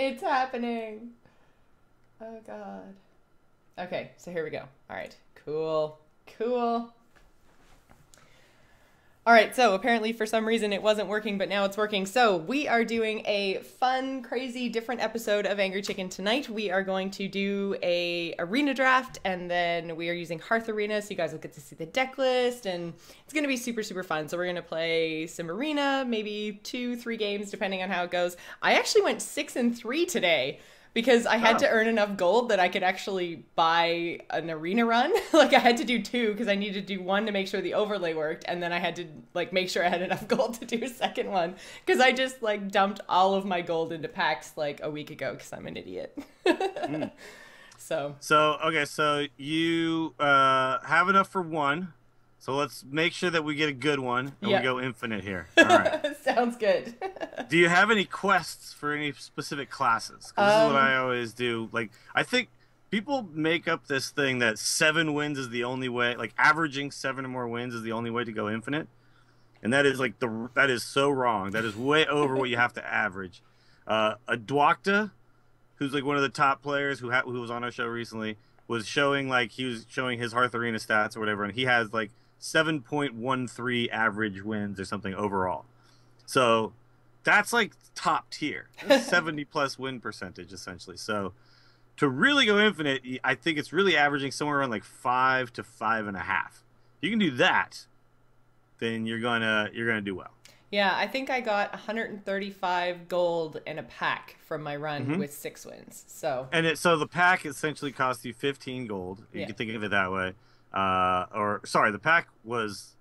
It's happening. Oh, God. Okay, so here we go. All right. Cool. Cool. All right, so apparently for some reason it wasn't working, but now it's working. So we are doing a fun, crazy, different episode of Angry Chicken tonight. We are going to do a arena draft, and then we are using Hearth Arena, so you guys will get to see the deck list, and it's going to be super, super fun. So we're going to play some arena, maybe 2-3 games, depending on how it goes. I actually went 6-3 today, because I had to earn enough gold that I could actually buy an arena run. Like, I had to do 2 because I needed to do 1 to make sure the overlay worked, and then I had to, like, make sure I had enough gold to do a second one, because I just, like, dumped all of my gold into packs, like, a week ago because I'm an idiot. So, okay, so you have enough for 1. So let's make sure that we get a good one, and we go infinite here. All right. Sounds good. Do you have any quests for any specific classes? 'Cause this is what I always do. Like, I think people make up this thing that 7 wins is the only way, like averaging 7 or more wins is the only way to go infinite. And that is like that is so wrong. That is way over what you have to average. A Dwakta, who's like one of the top players who was on our show recently, was showing his Hearth Arena stats or whatever, and he has like 7.13 average wins or something overall. So that's like top tier. 70 plus win percentage essentially. So to really go infinite, I think it's really averaging somewhere around like 5 to 5.5. You can do that, then you're gonna do well. Yeah, I think I got 135 gold in a pack from my run with 6 wins. So the pack essentially cost you 15 gold. You can think of it that way. The pack was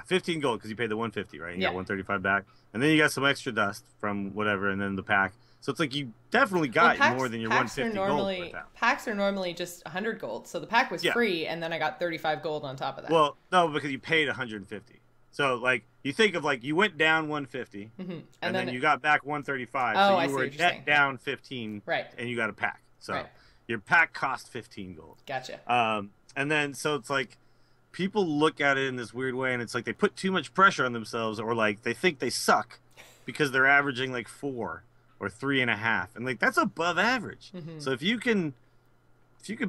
15 gold because you paid the 150, right? You got 135 back, and then you got some extra dust from whatever, and then the pack. So it's like you definitely got more than your 150 gold. Packs are normally just 100 gold, so the pack was free, and then I got 35 gold on top of that. Well, no, because you paid 150. So like you think of like you went down 150, and then you got back 135. So you were net down 15, right? And you got a pack. So your pack cost 15 gold. Gotcha. And then so it's like people look at it in this weird way, and it's like they put too much pressure on themselves, or like they think they suck because they're averaging like 4 or 3.5, and like that's above average. So if you can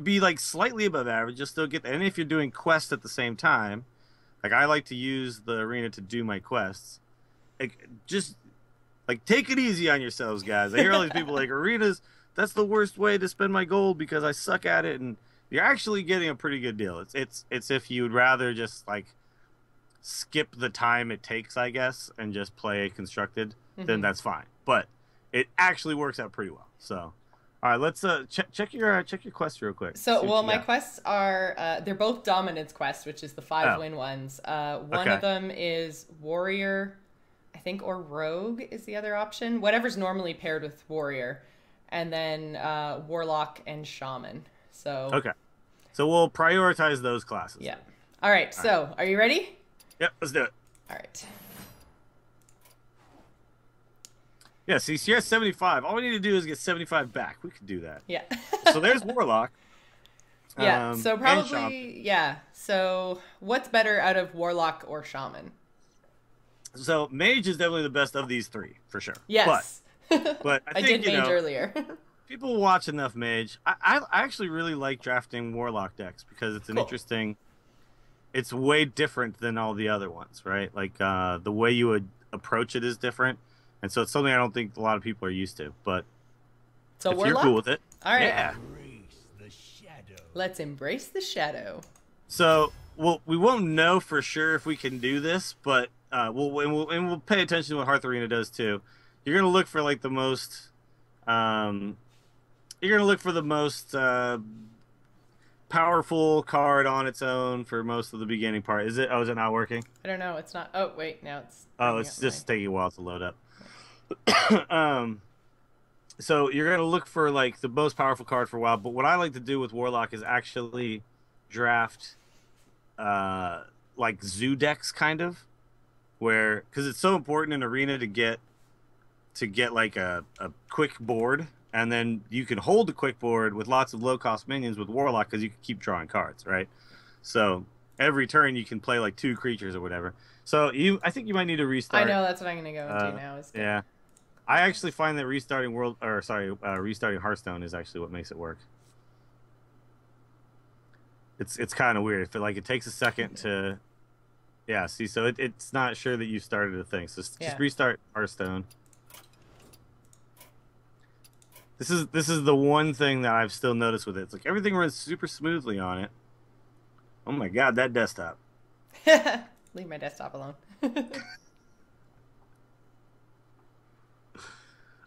be like slightly above average, you'll still get that. And if you're doing quests at the same time, like I like to use the arena to do my quests, like just like take it easy on yourselves, guys. I hear all these people like arenas, that's the worst way to spend my gold because I suck at it, and you're actually getting a pretty good deal. It's if you'd rather just like skip the time it takes, I guess, and just play constructed, then that's fine. But it actually works out pretty well. So, all right, let's check your quests real quick. So, well, my quests are they're both dominance quests, which is the 5-win ones. One of them is warrior, I think, or rogue is the other option. Whatever's normally paired with warrior, and then warlock and shaman. So so we'll prioritize those classes. Yeah. All right. So are you ready? Yep. Let's do it. All right. Yeah. See, you're at 75. All we need to do is get 75 back. We could do that. Yeah. So there's warlock. Yeah. So probably So what's better out of warlock or shaman? So mage is definitely the best of these 3 for sure. Yes. But I think, did mage earlier. People watch enough mage. I actually really like drafting warlock decks because it's an interesting. It's way different than all the other ones, right? Like the way you would approach it is different, and so it's something I don't think a lot of people are used to. But so if warlock? You're cool with it, all right. Yeah. Let's embrace the shadow. So we won't know for sure if we can do this, but we'll pay attention to what Hearth Arena does too. You're gonna look for like the most. You're going to look for the most powerful card on its own for most of the beginning part. Is it? Oh, is it not working? I don't know. It's not. Oh, wait. Now it's... Oh, it's just taking a while to load up. So you're going to look for, like, the most powerful card for a while. But what I like to do with Warlock is actually draft, like, zoo decks, kind of. Where... Because it's so important in Arena to get like, a quick board. And then you can hold the quick board with lots of low-cost minions with Warlock because you can keep drawing cards, right? So every turn you can play like 2 creatures or whatever. So I think you might need to restart. I know, that's what I'm going to go into now. Yeah. I actually find that restarting Hearthstone is actually what makes it work. It's kind of weird. It takes a second to, yeah. See, so it's not sure that you started a thing. So just restart Hearthstone. This is the one thing that I've still noticed with it. It's like everything runs super smoothly on it. Oh my god, that desktop. Leave my desktop alone.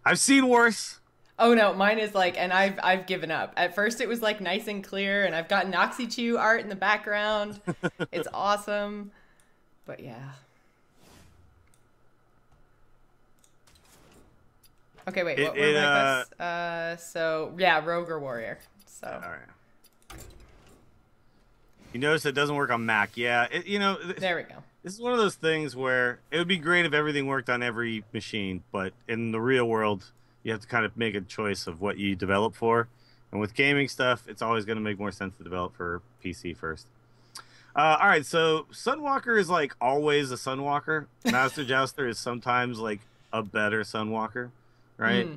I've seen worse. Oh no, mine is like, and I've given up. At first it was like nice and clear, and I've got Noxy art in the background. It's awesome. But yeah. Okay, wait, what were my quests? So yeah, Rogue or Warrior. So alright. You notice it doesn't work on Mac. Yeah, there we go. This is one of those things where it would be great if everything worked on every machine, but in the real world, you have to kind of make a choice of what you develop for. And with gaming stuff, it's always going to make more sense to develop for PC first. All right, so Sunwalker is like always a Sunwalker. Master Jouster is sometimes like a better Sunwalker, right?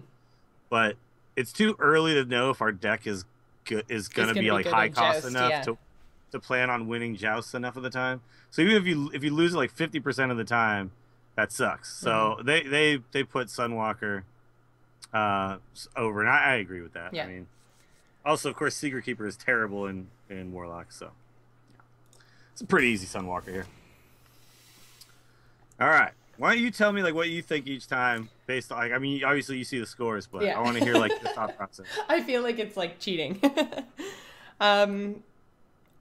But it's too early to know if our deck is going to be like high cost enough to plan on winning jousts enough of the time. So even if you lose it like 50% of the time, that sucks. So they put Sunwalker over, and I agree with that. I mean, also of course Secret Keeper is terrible in Warlock, so it's a pretty easy Sunwalker here. All right, why don't you tell me like what you think each time based on, like, I mean, obviously you see the scores, but I want to hear like the thought process. I feel like it's like cheating.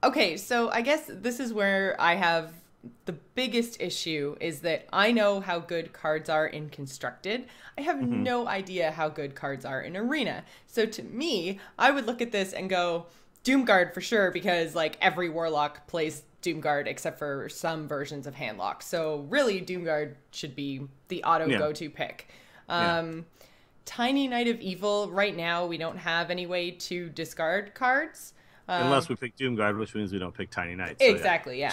Okay, so I guess this is where I have the biggest issue, is that I know how good cards are in Constructed. I have no idea how good cards are in Arena. So to me, I would look at this and go, Doomguard for sure, because like every Warlock plays Doomguard except for some versions of Handlock. So really, Doomguard should be the auto go-to pick. Tiny Knight of Evil, right now, we don't have any way to discard cards. Unless we pick Doomguard, which means we don't pick Tiny Knight. So exactly, yeah.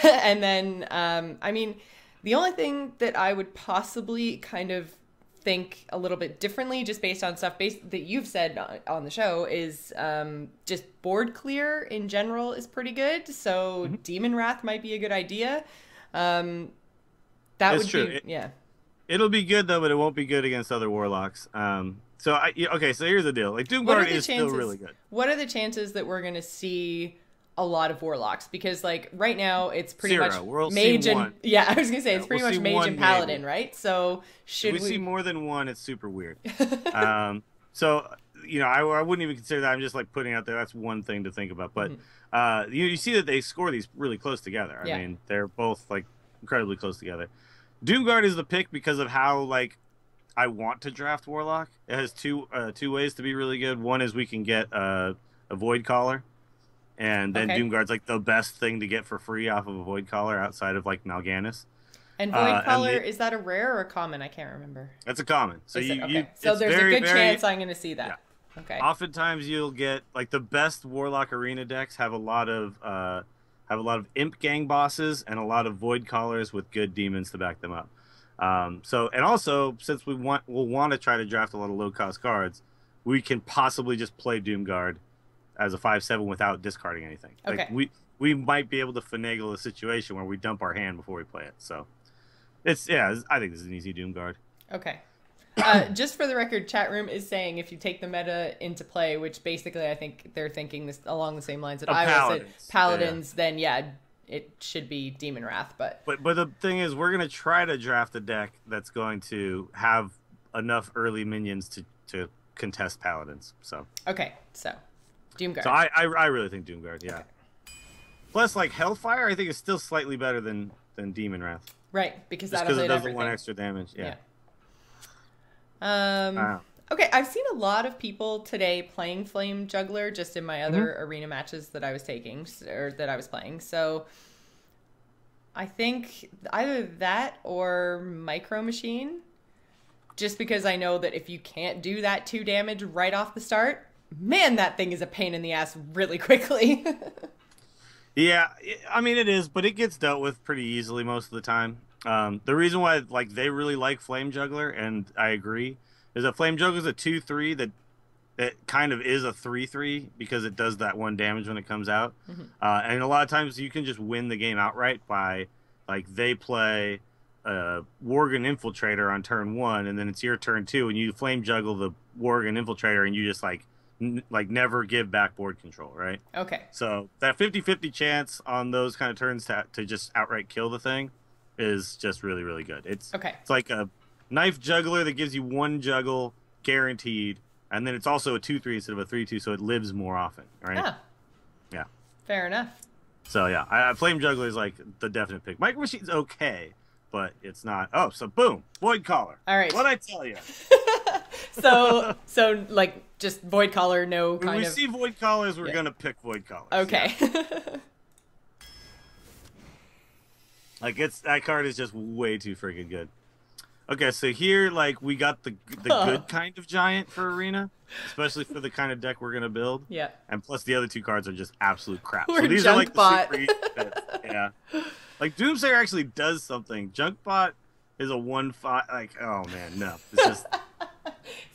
And then, I mean, the only thing that I would possibly kind of think a little bit differently, just based on stuff that you've said on the show, is just board clear in general is pretty good. So Demon Wrath might be a good idea. That would be, It'll be good though, but it won't be good against other Warlocks. So here's the deal. Like Doomguard is still really good. What are the chances that we're going to see a lot of Warlocks? Because like right now it's pretty much Mage and I was going to say it's pretty much Mage and Paladin, right? So should we see more than one? It's super weird. So I wouldn't even consider that. I'm just like putting out there. That's one thing to think about. But you see that they score these really close together. I mean, they're both like incredibly close together. Doomguard is the pick because of how like I want to draft Warlock. It has two ways to be really good. One is we can get a Void Caller, and then Doomguard's like the best thing to get for free off of a Void Caller outside of like Mal'Ganis. And Void Caller, is that a rare or a common? I can't remember. That's a common. So so there's a good chance I'm going to see that. Yeah. Okay. Oftentimes you'll get like the best Warlock Arena decks have a lot of Imp Gang bosses and a lot of Void Callers with good demons to back them up. And also since we'll want to try to draft a lot of low cost cards, we can possibly just play Doomguard as a 5/7 without discarding anything. Okay. Like we might be able to finagle a situation where we dump our hand before we play it. So I think this is an easy Doomguard. Okay. Just for the record, chat room is saying if you take the meta into play, which basically I think they're thinking this along the same lines that I was said, Paladins, then it should be Demon Wrath, but the thing is, we're gonna try to draft a deck that's going to have enough early minions to contest Paladins. So so Doomguard. So I really think Doomguard, yeah. Okay. Plus, like Hellfire, I think is still slightly better than Demon Wrath. Right, because it does the one extra damage. Yeah. Okay, I've seen a lot of people today playing Flame Juggler just in my other arena matches that I was taking or that I was playing. So I think either that or Micro Machine, just because I know that if you can't do that 2 damage right off the start, man, that thing is a pain in the ass really quickly. Yeah, I mean it is, but it gets dealt with pretty easily most of the time. The reason why like they really like Flame Juggler, and I agree, is that Flame Juggler is a 2/3 that it kind of is a 3/3 because it does that one damage when it comes out. And a lot of times you can just win the game outright by like they play Worgen Infiltrator on turn 1, and then it's your turn 2, and you Flame Juggle the Worgen Infiltrator, and you just like never give back board control, right? Okay. So that 50-50 chance on those kind of turns to just outright kill the thing is just really, really good. It's like a knife juggler that gives you 1 juggle guaranteed, and then it's also a 2/3 instead of a 3/2, so it lives more often, right? Ah. Yeah. Fair enough. So yeah, Flame Juggler is like the definite pick. Micro Machine's okay, but it's not. Oh, so boom, Void Collar. All right. What'd I tell you? so like just Void Collar, no kind of. When we see Void Collars, we're gonna pick Void Collars. Okay. Yeah. Like that card is just way too freaking good. Okay, so here like we got the good kind of giant for Arena, especially for the kind of deck we're gonna build. Yeah. And plus the other 2 cards are just absolute crap. We're so these are like Junkbot. the super yeah. Like Doomsayer actually does something. Junkbot is a 1/5. Like, oh man, no. It's just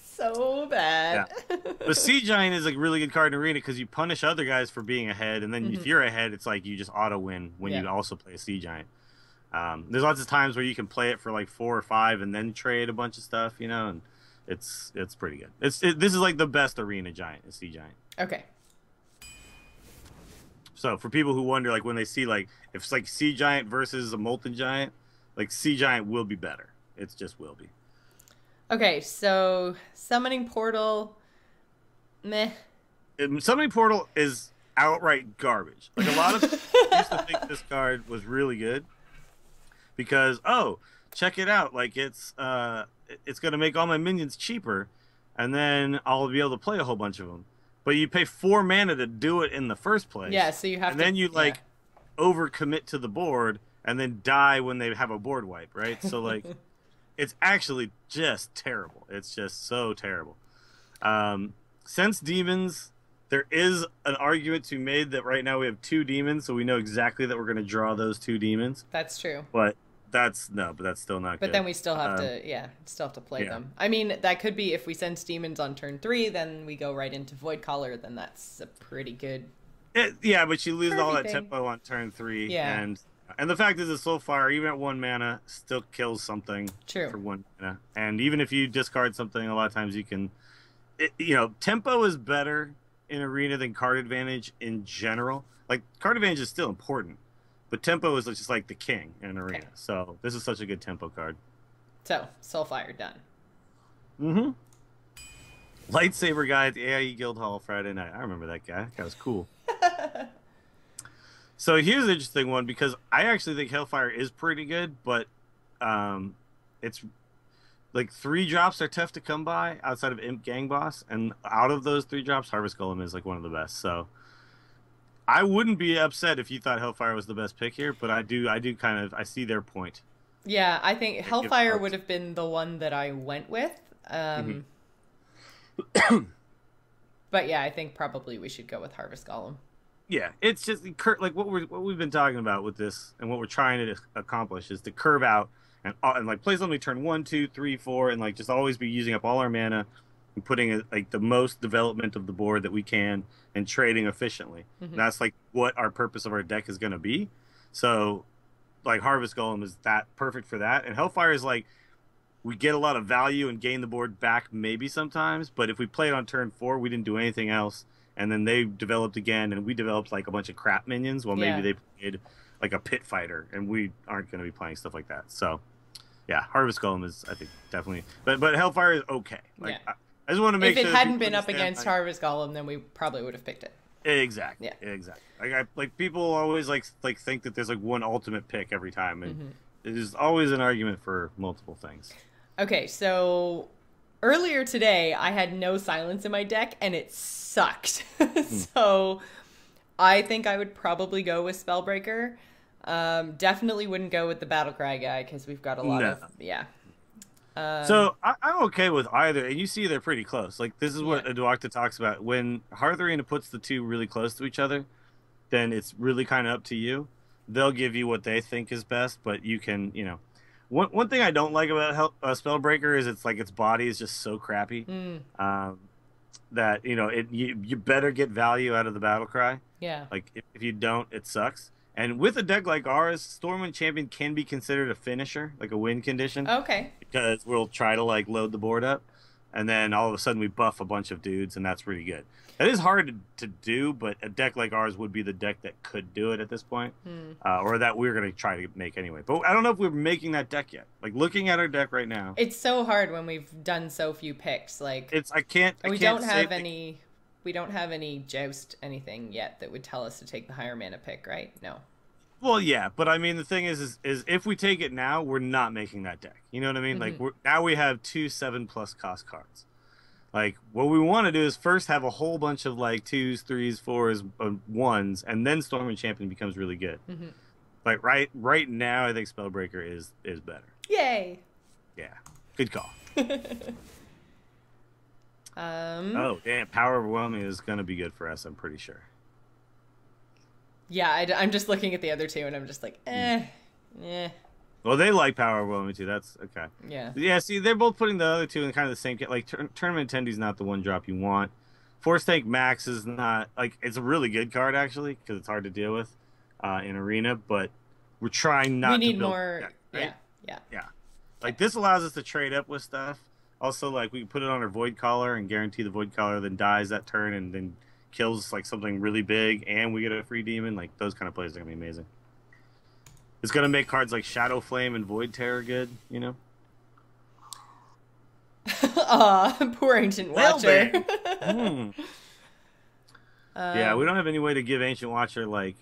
so bad. Yeah. But Sea Giant is a really good card in Arena because you punish other guys for being ahead, and then if you're ahead, it's like you just auto win when you also play a Sea Giant. There's lots of times where you can play it for like 4 or 5 and then trade a bunch of stuff, you know, and it's pretty good. This is like the best Arena Giant, is Sea Giant. Okay. So for people who wonder, like when they see like if it's like Sea Giant versus a Molten Giant, like Sea Giant will be better. It just will be. Okay, so Summoning Portal, meh. Summoning Portal is outright garbage. Like a lot of people used to think this card was really good because check it out, like it's gonna make all my minions cheaper, and then I'll be able to play a whole bunch of them. But you pay 4 mana to do it in the first place. Yeah, so you have and then you like overcommit to the board and then die when they have a board wipe, right? So like it's actually just terrible. It's just so terrible. Sense Demons, there is an argument to be made that right now we have 2 demons, so we know exactly that we're going to draw those 2 demons. That's true. But that's still not good. But then we still have to play them. I mean, that could be if we Sense Demons on turn 3, then we go right into Void Collar, then that's a pretty good... Yeah, but you lose all that tempo on turn 3. Yeah. And the fact is that Soulfire, even at 1 mana, still kills something for 1 mana. And even if you discard something, a lot of times you can... tempo is better in Arena than card advantage in general. Like, card advantage is still important, but tempo is just like the king in Arena. Okay. So this is such a good tempo card. So, Soulfire done. Mm-hmm. Lightsaber guy at the AIE Guild Hall Friday night. I remember that guy. That guy was cool. So here's an interesting one, because I actually think Hellfire is pretty good, but it's like 3 drops are tough to come by outside of Imp Gang Boss, and out of those 3 drops, Harvest Golem is like one of the best. So I wouldn't be upset if you thought Hellfire was the best pick here, but I I see their point. Yeah, I think Hellfire would have been the one that I went with. But yeah, I think probably we should go with Harvest Golem. Yeah, it's just like what we've been talking about with this, and what we're trying to accomplish is to curve out and like play something turn 1, 2, 3, 4, and like just always be using up all our mana and putting like the most development of the board that we can and trading efficiently. Mm-hmm. That's like what our purpose of our deck is going to be. So like Harvest Golem is that perfect for that, and Hellfire is like we get a lot of value and gain the board back maybe sometimes, but if we play it on turn 4, we didn't do anything else. And then they developed again, and we developed like a bunch of crap minions. Well, maybe they played like a pit fighter, and we aren't going to be playing stuff like that. So, yeah, Harvest Golem is, I think, definitely. But Hellfire is okay. Like, I just want to make sure if it hadn't been up against Harvest Golem, then we probably would have picked it. Exactly. Yeah. Exactly. Like people always like think that there's like one ultimate pick every time, and there's always an argument for multiple things. Okay, so earlier today, I had no silence in my deck, and it sucked. So I think I would probably go with Spellbreaker. Definitely wouldn't go with the Battlecry guy, because we've got a lot of... Yeah. So I'm okay with either, and you see they're pretty close. Like, this is what Adwakta talks about. When Hearth Arena puts the 2 really close to each other, then it's really kind of up to you. They'll give you what they think is best, but you can, One thing I don't like about Spellbreaker is it's like its body is just so crappy. Mm, That you better get value out of the battle cry. yeah. Like if you don't, it sucks. And with a deck like ours, Stormwind Champion can be considered a finisher, like a win condition, Okay. because we'll try to like load the board up, and then all of a sudden we buff a bunch of dudes, and that's pretty good. That is hard to do, but a deck like ours would be the deck that could do it at this point, or that we're going to try to make anyway. But I don't know if we're making that deck yet. Like looking at our deck right now, It's so hard when we've done so few picks. Like I can't. we can't don't say have any. We don't have any joust anything yet that would tell us to take the higher mana pick, right? No. Well, yeah, but I mean the thing is if we take it now, we're not making that deck. You know what I mean? Like now we have 2 7+ cost cards. Like what we want to do is first have a whole bunch of like 2s, 3s, 4s, 1s, and then Stormwind Champion becomes really good. Like right now, I think Spellbreaker is better. Yay. Yeah, good call. Um. Oh damn, Power Overwhelming is gonna be good for us. I'm pretty sure. Yeah, I'm just looking at the other two, and I'm just like, eh. Well, they like Power Overwhelming too. That's okay. Yeah. Yeah. See, they're both putting the other two in kind of the same. Like Tournament Attendee's not the one drop you want. Force Tank Max is not like it's a really good card actually because it's hard to deal with in Arena, but we're trying not. We need to build more. deck, right? Yeah. Like this allows us to trade up with stuff. Also, like we can put it on our Void Caller and guarantee the Void Caller then dies that turn and then kills like something really big, and we get a free demon. Like those kind of plays are gonna be amazing. It's gonna make cards like Shadow Flame and Void Terror good, you know. Aw, poor Ancient Watcher. Yeah, we don't have any way to give Ancient Watcher like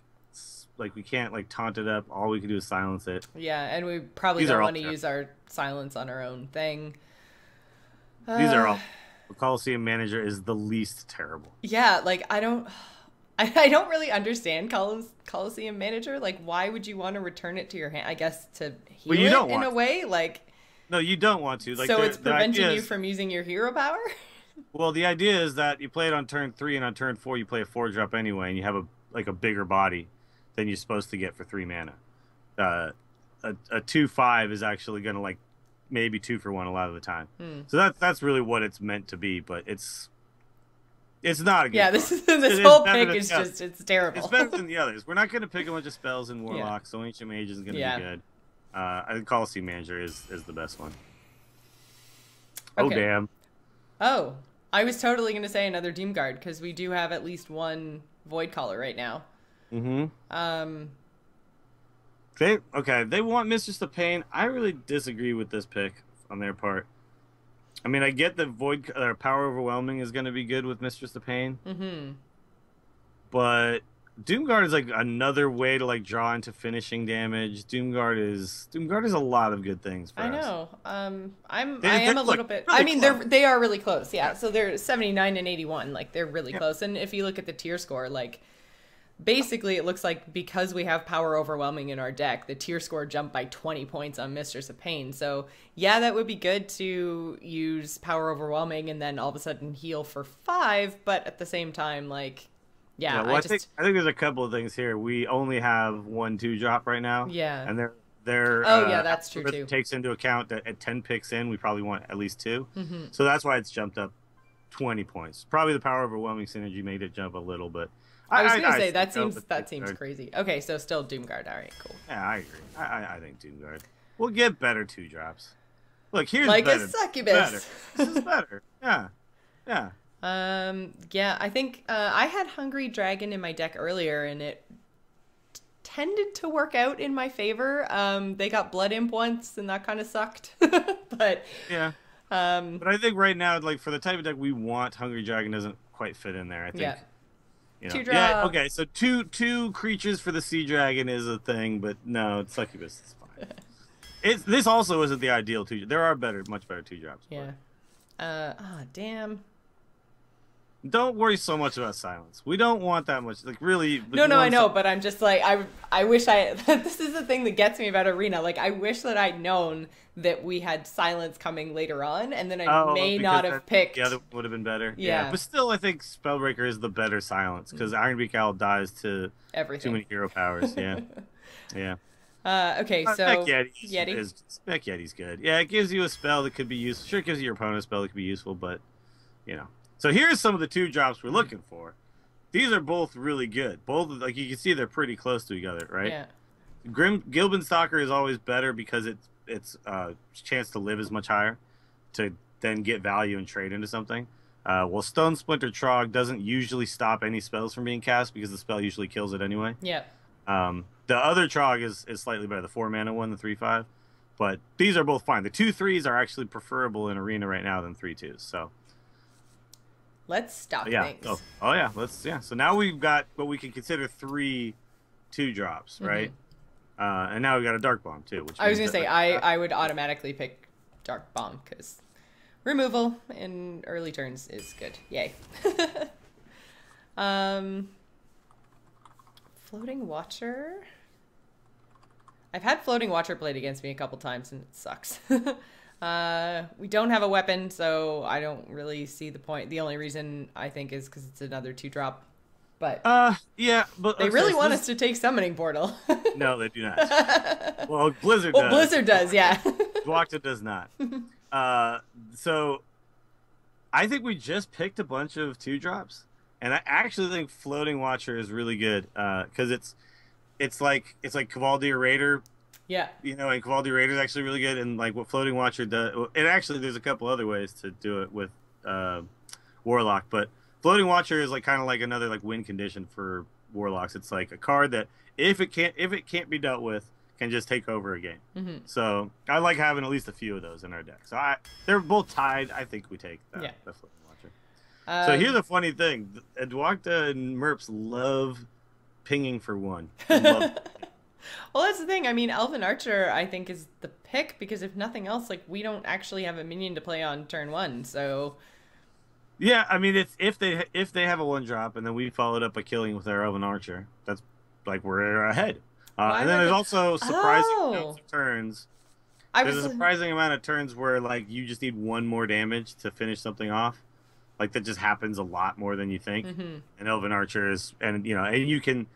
we can't like taunt it up. All we can do is silence it. Yeah, and we probably don't want to use our silence on our own thing. These are all. Coliseum Manager is the least terrible. Yeah, like I don't really understand Coliseum Manager. Like, why would you want to return it to your hand? I guess to heal it in a way. Like, no, you don't want to. Like, so it's preventing you from using your hero power. Well, the idea is that you play it on turn 3, and on turn 4 you play a 4-drop anyway, and you have a bigger body than you're supposed to get for 3 mana. A 2/5 is actually going to like maybe 2 for 1 a lot of the time. So that's really what it's meant to be, but it's not a good this whole pick is just it's terrible. It's better than the others. We're not going to pick a bunch of spells in Warlock, so Ancient Mage is going to be good. I think Coliseum Manager is the best one. Okay. Oh damn. Oh, I was totally going to say another Doomguard because we do have at least one Void Caller right now. They want Mistress of Pain. I really disagree with this pick on their part. I mean, I get the Power Overwhelming is going to be good with Mistress of Pain. But Doomguard is like another way to like draw into finishing damage. Doomguard is a lot of good things for us. I know. I am a little bit. Really I mean, they are really close. Yeah. So they're 79 and 81. Like they're really close. And if you look at the tier score, like basically it looks like because we have Power Overwhelming in our deck, the tier score jumped by 20 points on Mistress of Pain. So yeah, that would be good to use Power Overwhelming and then all of a sudden heal for 5. But at the same time, like. Yeah, well, I think there's a couple of things here. We only have 1 2-drop right now. Yeah. And they're that's true too. Takes into account that at 10 picks in, we probably want at least 2. So that's why it's jumped up 20 points. Probably the Power Overwhelming synergy made it jump a little bit. I was gonna say that seems crazy. Okay, so still Doomguard. All right, cool. Yeah, I agree. I think Doomguard. We'll get better 2-drops. Look, here's like better. A succubus. This is better. Yeah. Yeah, I think I had Hungry Dragon in my deck earlier, and it tended to work out in my favor. They got Blood Imp once, and that kind of sucked. But yeah. But I think right now, like for the type of deck we want, Hungry Dragon doesn't quite fit in there. I think. Yeah. You know, 2-drop. Yeah. Okay. So two creatures for the Sea Dragon is a thing, but no, it's Succubus. It's fine. This also isn't the ideal 2. There are much better 2-drops. Yeah. Damn. Don't worry so much about silence. We don't want that much. Like really. No, I know, but I'm just like I wish this is the thing that gets me about Arena. Like I wish that I'd known that we had silence coming later on, and then I may not have picked. Yeah, that would have been better. Yeah. But still, I think Spellbreaker is the better silence because Ironbeak Owl dies to everything. Too many hero powers. Yeah. Yeah. Okay, Spec so Yeti. Spec Yeti's good. Yeah, it gives you a spell that could be useful. Sure, it gives your opponent a spell that could be useful, but you know. So here's some of the 2-drops we're looking for. These are both really good. Both, like you can see, they're pretty close to each other, right? Yeah. Gilbin Stalker is always better because its chance to live is much higher, to then get value and trade into something. Well, Stone Splinter Trog doesn't usually stop any spells from being cast because the spell usually kills it anyway. Yeah. The other Trog is slightly better, the 4-mana one, the 3/5. But these are both fine. The 2/3s are actually preferable in Arena right now than 3/2s. So let's stop yeah. things. Oh yeah. So now we've got what we can consider 3 2-drops, right? And now we've got a Dark Bomb too. Which I was gonna say I would automatically pick Dark Bomb because removal in early turns is good. Yay. Floating Watcher. I've had Floating Watcher played against me a couple times and it sucks. We don't have a weapon, so I don't really see the point. The only reason I think is because it's another 2-drop. But yeah, but they really want us to take Summoning Portal. No, they do not. Well, Blizzard does. Well, Blizzard does, yeah. Dwakta does not. So I think we just picked a bunch of 2-drops, and I actually think Floating Watcher is really good because it's like Cavaldi or Raider. Yeah. You know, and Cavaldi Raider is actually really good, and like what Floating Watcher does. And actually, there's a couple other ways to do it with Warlock, but Floating Watcher is like kind of like another like win condition for Warlocks. It's like a card that if it can't be dealt with, can just take over a game. So I like having at least a few of those in our deck. So they're both tied. I think we take the Floating Watcher. So here's a funny thing: Dwakta and Merps love pinging for 1. Well, that's the thing. I mean, Elven Archer, I think, is the pick because if nothing else, like we don't actually have a minion to play on turn 1, so. Yeah, I mean, it's if they have a 1-drop and then we followed up by killing with our Elven Archer, that's like we're ahead. And then there's also surprising amounts of turns. There's a surprising amount of turns where like you just need 1 more damage to finish something off. Like that just happens a lot more than you think. And Elven Archer is, and you know, and you can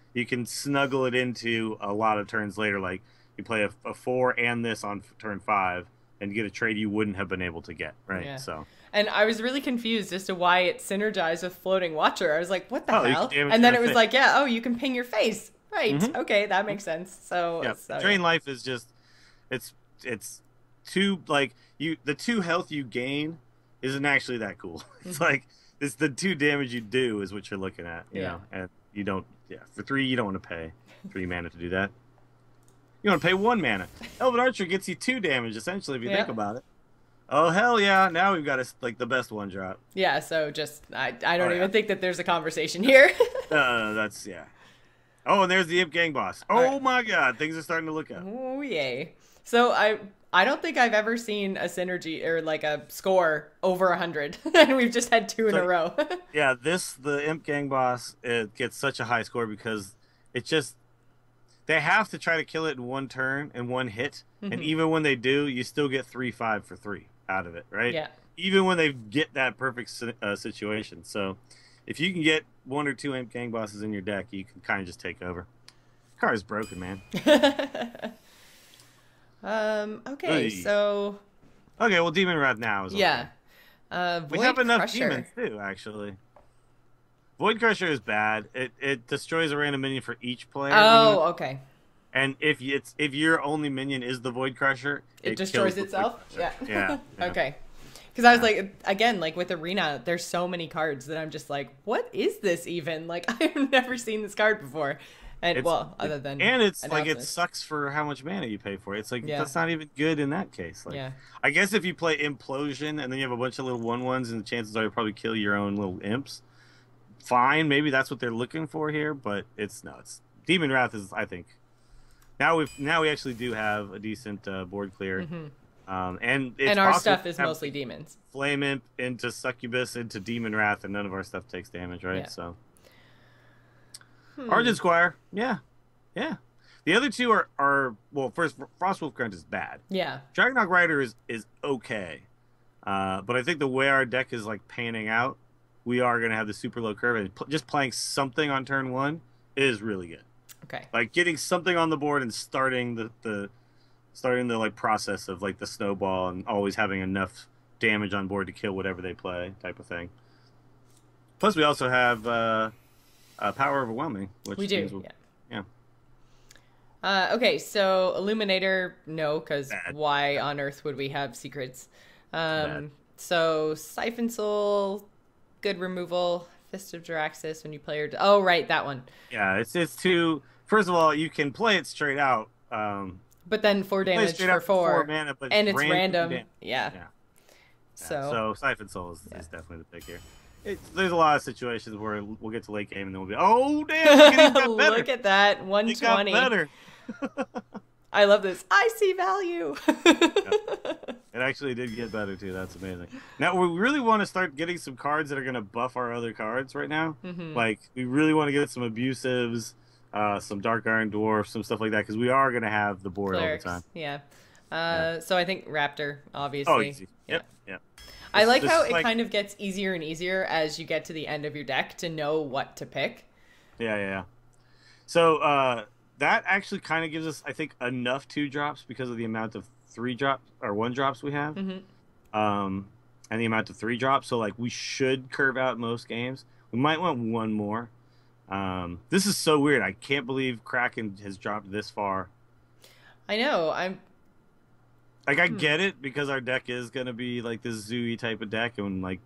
snuggle it into a lot of turns later. Like you play a 4 and this on turn 5 and get a trade you wouldn't have been able to get, right? Yeah. So. And I was really confused as to why it synergized with Floating Watcher. I was like, what the hell? And then it was like, yeah, you can ping your face. Right. Okay, that makes sense. So, yeah, Drain Life is just it's too like the 2 health you gain isn't actually that cool. It's like it's the 2 damage you do is what you're looking at, you know. And you don't for 3 you don't want to pay 3 mana to do that. You want to pay 1 mana. Elven Archer gets you 2 damage essentially if you think about it. Oh hell yeah! Now we've got like the best 1-drop. Yeah, so just I don't even think that there's a conversation here. That's Oh, and there's the Imp Gang boss. Oh my god, things are starting to look up. Oh yay! So I don't think I've ever seen a synergy or like a score over 100, and we've just had 2 in a row. Yeah, the Imp Gang boss, it gets such a high score because it just they have to try to kill it in 1 turn and 1 hit, and even when they do, you still get 3/5 for 3 out of it, right? Yeah. Even when they get that perfect situation, so if you can get 1 or 2 Imp Gang bosses in your deck, you can kind of just take over. Card's broken, man. Okay, so. Okay, well, Demon Wrath now is okay. Yeah. We have enough Crusher. demons too, actually. Void Crusher is bad. It destroys a random minion for each player. Oh, okay. And if your only minion is the Void Crusher, it destroys itself. Yeah. Okay. Because I was like, again, like with Arena, there's so many cards that I'm just like, what is this even? Like, I've never seen this card before. And other than it's like it sucks for how much mana you pay for it. It's like that's not even good in that case. Like, I guess if you play Implosion and then you have a bunch of little 1/1s, and the chances are you'll probably kill your own little imps. Fine, maybe that's what they're looking for here, but it's Demon Wrath is, I think. Now we actually do have a decent board clear. And our stuff is mostly demons. Flame Imp into Succubus into Demon Wrath, and none of our stuff takes damage, right? Yeah. So Argent Squire, yeah. The other 2 are well, first Frostwolf Grunt is bad. Yeah. Dragonhawk Rider is okay, but I think the way our deck is like panning out, we are going to have the super low curve, and just playing something on turn 1 is really good. Okay. Like getting something on the board and starting the like process of like the snowball and always having enough damage on board to kill whatever they play type of thing. Plus, we also have power overwhelming, We which do. means Yeah. yeah. Okay, so Illuminator, no, because Bad. why on earth would we have secrets? Bad. So Siphon Soul, good removal. Fist of Jaraxxus when you play your... Oh, right, that one. Yeah, it's too. First of all, you can play it straight out. But then 4 You play it damage straight for out for 4 4. mana, but And it's random random. damage. Yeah. Yeah. So Siphon Soul is definitely the pick here. There's a lot of situations where we'll get to late game and then we'll be, oh damn, look at, got better. look at that, It 120. got better. I love this. I see value. It actually did get better too. That's amazing. Now we really want to start getting some cards that are going to buff our other cards right now. Like we really want to get some abusives, some Dark Iron Dwarf, some stuff like that, because we are going to have the board Clerics, all the time. yeah. So I think Raptor, obviously. Oh, easy. Yep. I like how it kind of gets easier and easier as you get to the end of your deck to know what to pick. Yeah. So that actually kind of gives us, I think, enough 2-drops because of the amount of 3-drop or 1-drops we have, and the amount of 3-drops. So like we should curve out most games. We might want one more. This is so weird. I can't believe Kraken has dropped this far. I know. I get it because our deck is gonna be like this Zooey type of deck, and like,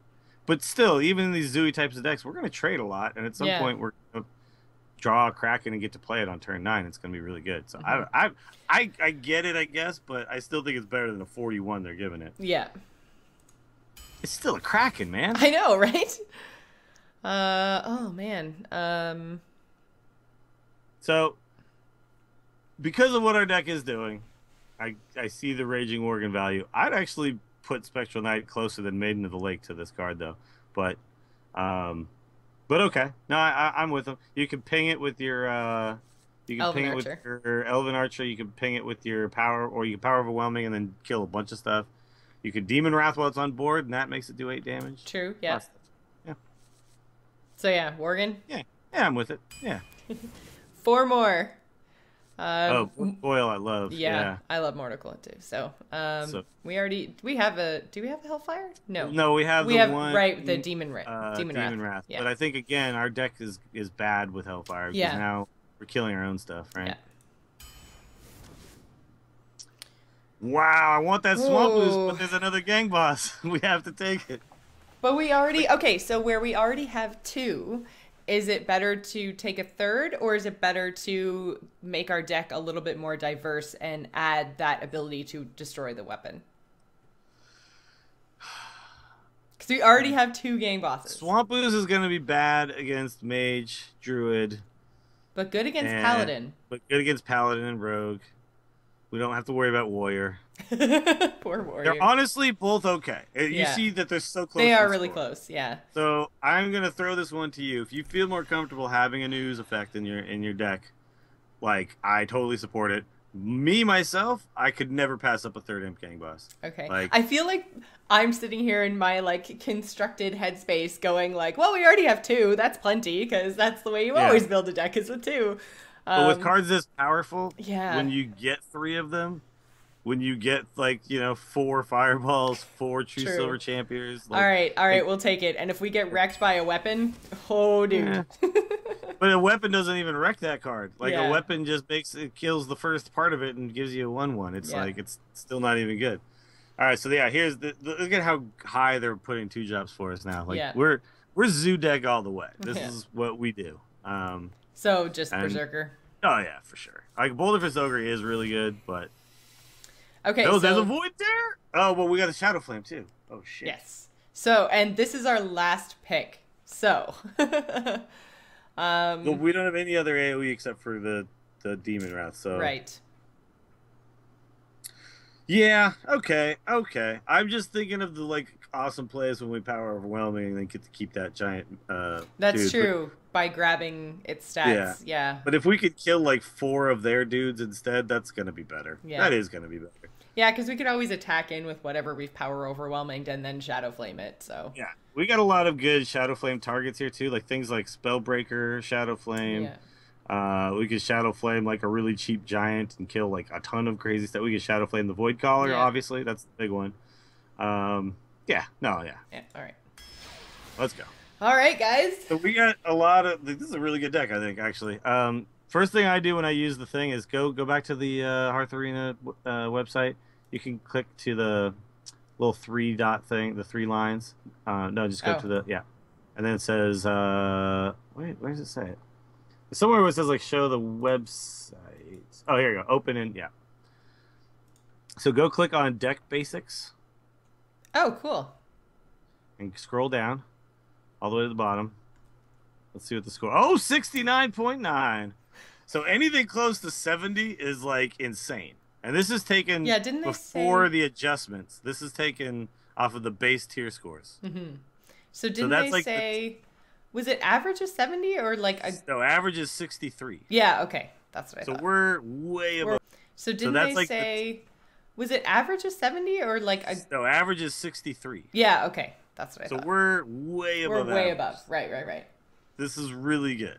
but still, even in these Zooey types of decks, we're gonna trade a lot, and at some point we're gonna draw a Kraken and get to play it on turn 9. It's gonna be really good. So I get it, I guess, but I still think it's better than the 41 they're giving it. Yeah. It's still a Kraken, man. I know, right? Oh man. So because of what our deck is doing, I see the Raging Organ value. I'd actually put Spectral Knight closer than Maiden of the Lake to this card, though. But okay. No, I'm with them. You can ping it with your Elven Archer. With your Elven Archer. You can ping it with your power, or you can power overwhelming and then kill a bunch of stuff. You can Demon Wrath while it's on board, and that makes it do 8 damage. True. Yeah. Yeah. So yeah, Worgen. Yeah, I'm with it. Yeah. 4 more. Boyle, I love. Yeah, I love Mortal too. So, we have a Hellfire? No, we have one, right, the Demon Wrath. Demon Wrath. Yeah. But I think again our deck is bad with Hellfire because now we're killing our own stuff, right? Yeah. Wow, I want that Swamp Boost, but there's another gang boss. We have to take it. But so where we already have 2. Is it better to take a 3rd, or is it better to make our deck a little bit more diverse and add that ability to destroy the weapon? Because we already have 2 gang bosses. Swamp Ooze is going to be bad against Mage, Druid. But good against Paladin. But good against Paladin and Rogue. We don't have to worry about Warrior. Poor Warrior. They're honestly both okay. You see that they're so close. They are really close, yeah. So I'm gonna throw this one to you. If you feel more comfortable having an ooze effect in your deck, like I totally support it. Me myself, I could never pass up a 3rd Imp Gang boss. Okay. Like, I feel like I'm sitting here in my like constructed headspace, going like, well, we already have 2. That's plenty because that's the way you always build a deck is with 2. But with cards this powerful, yeah, when you get 3 of them, when you get 4 fireballs, 4 true silver champions. All right, we'll take it. And if we get wrecked by a weapon, oh dude. Yeah. But a weapon doesn't even wreck that card. A weapon just kills the first part of it and gives you a 1/1. It's it's still not even good. All right, so here's look at how high they're putting 2-drops for us now. We're Zoo deck all the way. This is what we do. So just Berserker. Oh yeah, for sure. Boulder Fist Ogre is really good, but okay. There's a Void there. Oh well, we got a Shadow Flame too. Oh shit. Yes. So and this is our last pick. So. Well, we don't have any other AOE except for the Demon Wrath. So. Right. Yeah. Okay. I'm just thinking of the awesome plays when we power overwhelming and then get to keep that giant. That's true. By grabbing its stats. Yeah. But if we could kill 4 of their dudes instead, that's gonna be better. Yeah. That is gonna be better. Yeah, because we could always attack in with whatever we've power overwhelming and then Shadow Flame it. So. Yeah. We got a lot of good Shadow Flame targets here too, things like Spellbreaker, Shadow Flame. We could Shadow Flame like a really cheap giant and kill like a ton of crazy stuff. We could Shadow Flame the Void Caller, Yeah. obviously. That's the big one. Yeah. Yeah. All right. Let's go. All right, guys. So we got a lot of. This is a really good deck, I think, actually. First thing I do when I use the thing is go back to the Hearth Arena website. You can click to the little 3-dot thing, the 3 lines. No, just go to the and then it says wait, where does it say it? Somewhere where it says like show the website. Oh, here you go. Open in So go click on Deck Basics. Oh, cool. And scroll down all the way to the bottom. Let's see what the score. Oh, 69.9. So anything close to 70 is like insane. And this is taken before the adjustments. This is taken off of the base tier scores. Mm-hmm. So didn't they say, was it average of 70 or like a... No, average is 63. Yeah, okay. That's what I thought. So we're way above. So didn't they say, was it average of 70 or like a... No, average is 63. Yeah, okay. That's what I thought. So we're way above. We're way above. Right. This is really good.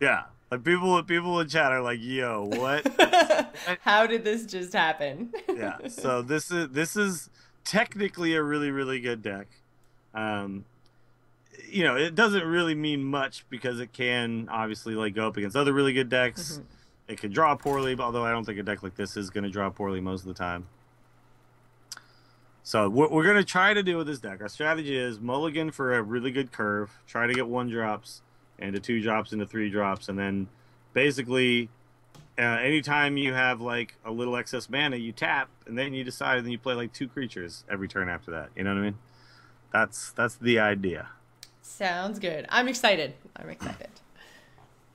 Yeah. Like people in chat are like, "Yo, what? How did this just happen?" Yeah. So this is technically a really, really good deck. It doesn't really mean much because it can obviously like go up against other really good decks. Mm-hmm. It can draw poorly, although I don't think a deck like this is going to draw poorly most of the time. So what we're going to try to do with this deck, our strategy is mulligan for a really good curve, try to get 1-drops into 2-drops into 3-drops, and then basically anytime you have like a little excess mana, you tap, and then you decide, and then you play like 2 creatures every turn after that. You know what I mean? That's the idea. Sounds good. I'm excited.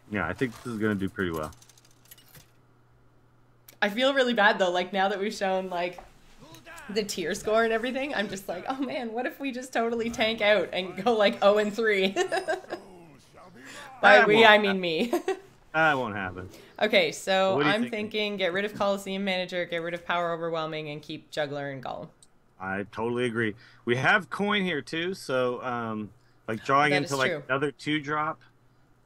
Yeah, I think this is going to do pretty well. I feel really bad though, like now that we've shown like the tier score and everything, I'm just like, oh man, what if we just totally tank out and go like 0-3? By we, I mean me. That won't happen. Okay, so I'm thinking get rid of Coliseum Manager, get rid of Power Overwhelming, and keep Juggler and Golem. I totally agree. We have coin here too, so like drawing into like another 2-drop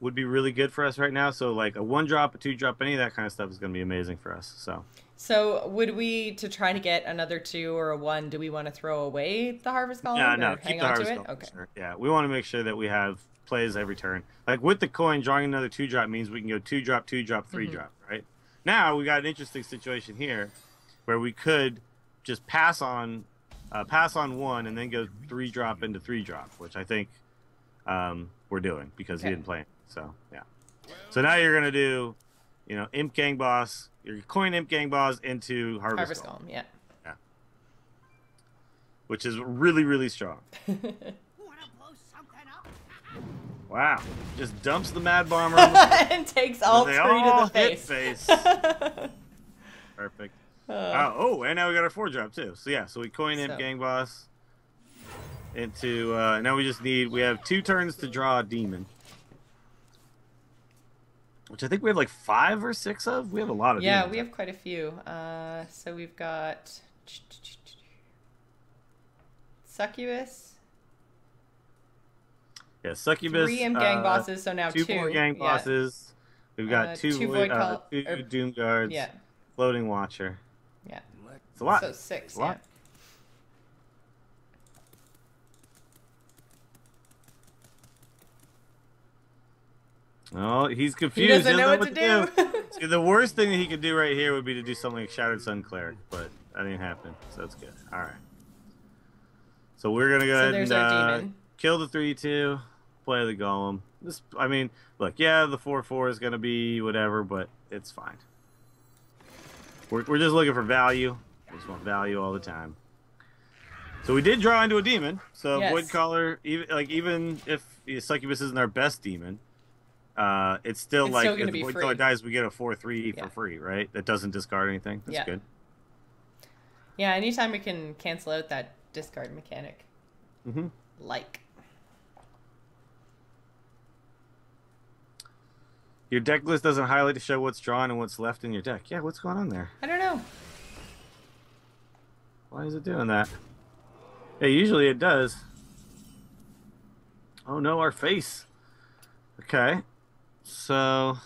would be really good for us right now. So like a 1-drop, a 2-drop, any of that kind of stuff is going to be amazing for us. So would we, to try to get another 2 or a 1, do we want to throw away the Harvest Golem? No, keep the Harvest Golem. Okay. Sure. Yeah, we want to make sure that we have plays every turn. Like with the coin, drawing another 2-drop means we can go 2-drop, 2-drop, 3-drop, right? Now we got an interesting situation here where we could just pass on 1 and then go 3-drop into 3-drop, which I think we're doing because he didn't play it. So yeah. So now you're gonna do, Imp Gang Boss, your coin Imp Gang Boss into Harvest Golem. Yeah. Which is really, really strong. Wow. Just dumps the Mad Bomber and takes all 3 to the face. Perfect. And now we got our 4-drop too. So yeah, so we coin Imp Gang Boss into now we have 2 turns to draw a demon. Which I think we have like 5 or 6 of. We have a lot of demons. Yeah, we have quite a few. So we've got Succubus. Yeah, Succubus. 3 Imp Gang Bosses, so now 2 more Gang Bosses. We've got 2 Doom Guards. Yeah. Floating Watcher. Yeah. It's a lot. So 6, it's a lot. Oh, he's confused. He doesn't know what to do. See, the worst thing that he could do right here would be to do something like Shattered Sun Cleric, but that didn't happen, so that's good. All right. So we're gonna go ahead and kill the 3/2, play the Golem. Look, yeah, the 4/4 is gonna be whatever, but it's fine. We're just looking for value. We just want value all the time. So we did draw into a demon. So Void Caller, even if Succubus isn't our best demon. It's still like if the Void Caller dies, we get a 4/3 for free, right? That doesn't discard anything. That's good. Yeah, anytime we can cancel out that discard mechanic. Mm-hmm. Your deck list doesn't highlight to show what's drawn and what's left in your deck. Yeah, what's going on there? I don't know. Why is it doing that? Yeah, usually it does. Oh no, our face. Okay. So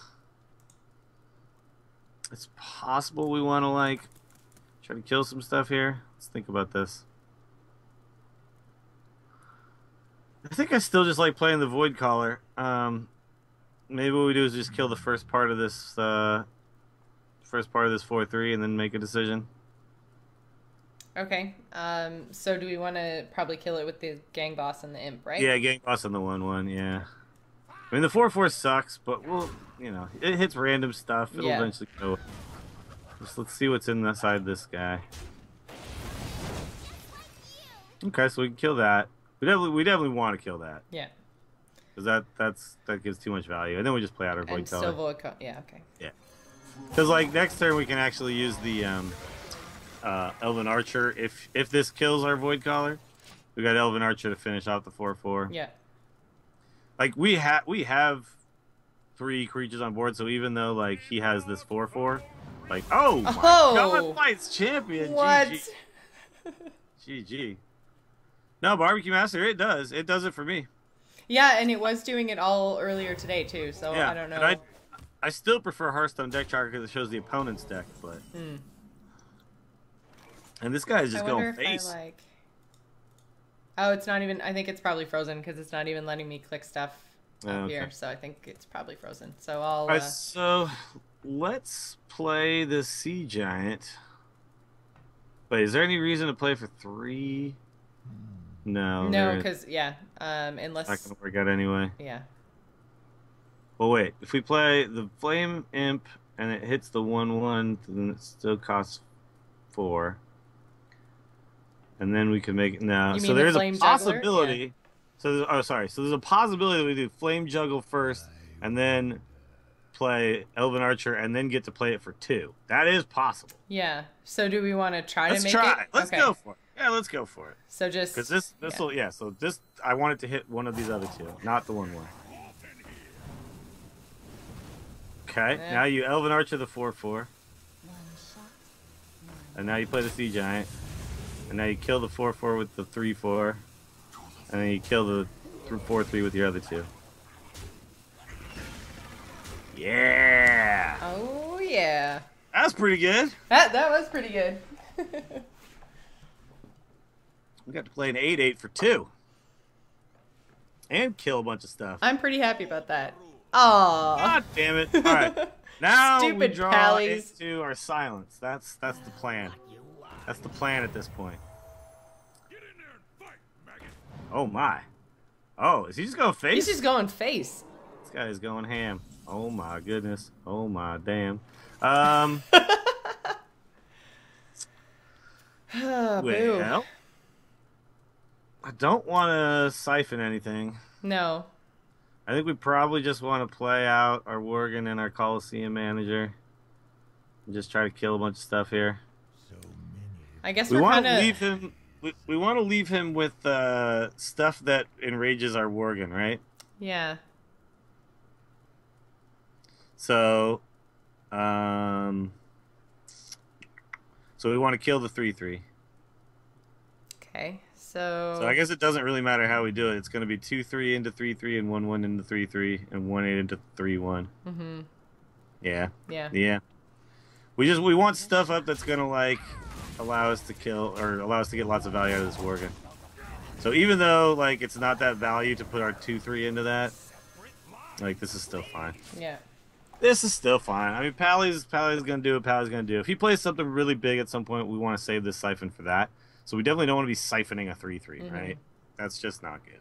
it's possible we want to like try to kill some stuff here. Let's think about this. I think I still just like playing the Void Caller. Maybe what we do is just kill the first part of this 4/3 and then make a decision. Okay. So do we want to probably kill it with the gang boss and the imp, right? Yeah, gang boss on the 1/1. Yeah. I mean the 4/4 sucks, but we'll it hits random stuff. It'll eventually go. Let's see what's inside this guy. Okay, so we can kill that. We definitely want to kill that. Yeah. Because that gives too much value, and then we just play out our Void Color. Yeah. Okay. Yeah. Because like next turn we can actually use the Elven Archer if this kills our Void Collar. We got Elven Archer to finish off the 4/4. Yeah. Like we have 3 creatures on board, so even though like he has this 4/4, like oh my God, Fight's champion. What? GG. GG. No, Barbecue Master, it does it for me. Yeah, and it was doing it all earlier today too. So yeah, I don't know. I still prefer Hearthstone deck tracker because it shows the opponent's deck, but and this guy is just going face. Oh, it's not even. I think it's probably frozen because it's not even letting me click stuff up here. So I think it's probably frozen. So I'll. All right, so let's play the Sea Giant. Wait, is there any reason to play for 3? No. No, because unless. Not gonna work out anyway. Yeah. Well, wait. If we play the Flame Imp and it hits the 1/1, then it still costs 4. And then we can make it now. So there's a possibility. Yeah. So there's a possibility that we do Flame Juggle first, and then play Elven Archer, and then get to play it for 2. That is possible. Yeah. So do we want to try to make it? Let's try. Let's go for it. Yeah, let's go for it. So just because this will So this I want it to hit one of these other 2, not the 1/1. Okay. Yeah. Now you Elven Archer the 4/4, and now you play the Sea Giant. And now you kill the 4/4 with the 3/4, and then you kill the 4/3 with your other 2. Yeah. Oh yeah. That's pretty good. That was pretty good. We got to play an 8/8 for 2, and kill a bunch of stuff. I'm pretty happy about that. Oh. God damn it! All right, now Stupid we draw pallies. into our silence. That's the plan. That's the plan at this point. Oh my. Oh, is he just going face? He's just going face. This guy is going ham. Oh my goodness. Oh my damn. Well, I don't want to siphon anything. No. I think we probably just want to play out our Worgen and our Coliseum manager. And just try to kill a bunch of stuff here. I guess we want to leave him. We want to leave him with stuff that enrages our Worgen, right? Yeah. So, so we want to kill the 3/3. Okay, so I guess it doesn't really matter how we do it. It's going to be 2/3 into 3/3 and 1/1 into 3/3 and 1/8 into 3/1. Mhm. Yeah. Yeah. Yeah. We want stuff up that's going to like allow us to kill or allow us to get lots of value out of this Worgen. So even though like it's not that value to put our 2/3 into that, like this is still fine. Yeah. This is still fine. I mean, Pally's gonna do what Pally's gonna do. If he plays something really big at some point, we want to save this siphon for that. So we definitely don't want to be siphoning a 3/3, right? That's just not good.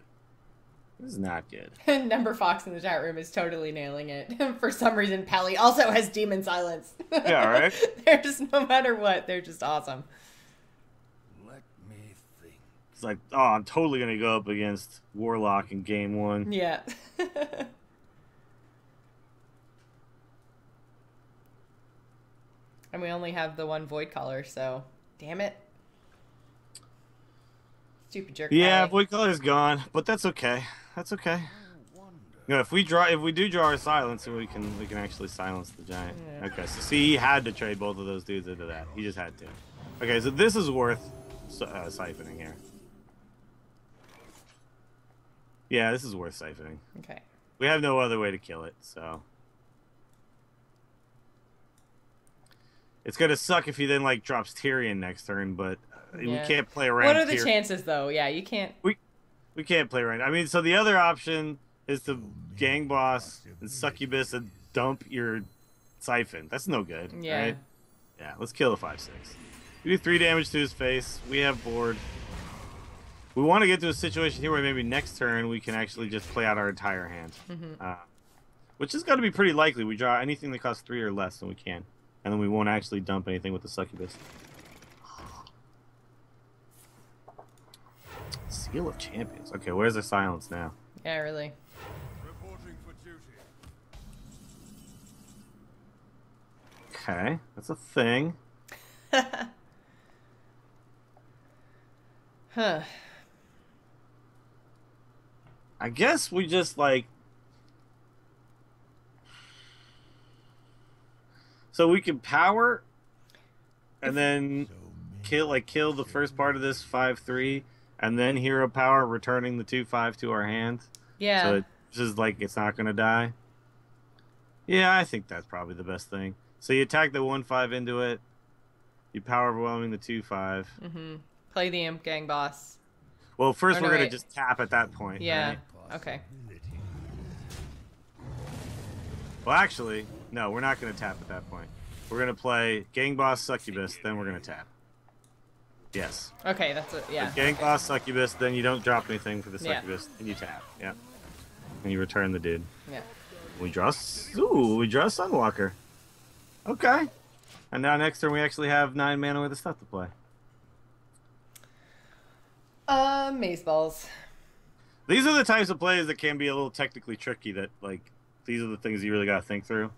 This is not good. Number Fox in the chat room is totally nailing it. For some reason, Pally also has Demon Silence. Yeah, right? They're just, no matter what, they're just awesome. Let me think. It's like, oh, I'm totally going to go up against Warlock in game 1. Yeah. And we only have the one Void Caller, so damn it. Stupid jerk. Yeah, Pally. Void Color's gone, but that's okay. That's okay. No, if we do draw our silence, then we can actually silence the giant. Yeah. Okay, so see, he had to trade both of those dudes into that. He just had to. Okay, so this is worth siphoning here. Yeah, this is worth siphoning. Okay. We have no other way to kill it, so. It's gonna suck if he then like drops Tyrion next turn, but we Yeah. can't play around. What are the Tyrion. chances, though? Yeah, you can't. We can't play around. I mean, so the other option is to gang boss and succubus and dump your siphon. That's no good. Yeah. Right? Yeah. Let's kill the 5/6. We do 3 damage to his face. We have board. We want to get to a situation here where maybe next turn we can actually just play out our entire hand, which is going to be pretty likely. We draw anything that costs 3 or less, and we can. And then we won't actually dump anything with the succubus. Seal of Champions. Okay, where's the silence now? Yeah, really. Reporting for duty. Okay, that's a thing. Huh. I guess we just like. So we can power, and then kill the first part of this 5/3, and then hero power, returning the 2/5 to our hand. Yeah. So it's just like it's not gonna die. Yeah, I think that's probably the best thing. So you attack the 1/5 into it. You power overwhelming the 2/5. Play the imp gang boss. Well, first Oh, we're no, gonna wait. just tap at that point. Yeah. Right? Okay. Well, actually, no, we're not gonna tap at that point. We're gonna play gang boss succubus, then we're gonna tap. Yes. Okay, that's it. Yeah. Gang boss succubus, then you don't drop anything for the Yeah. succubus, and you tap. Yeah. And you return the dude. Yeah. We draw. We draw Sunwalker. Okay. And now next turn we actually have 9 mana worth of stuff to play. Maze balls. These are the types of plays that can be a little technically tricky. That like these are the things you really got to think through.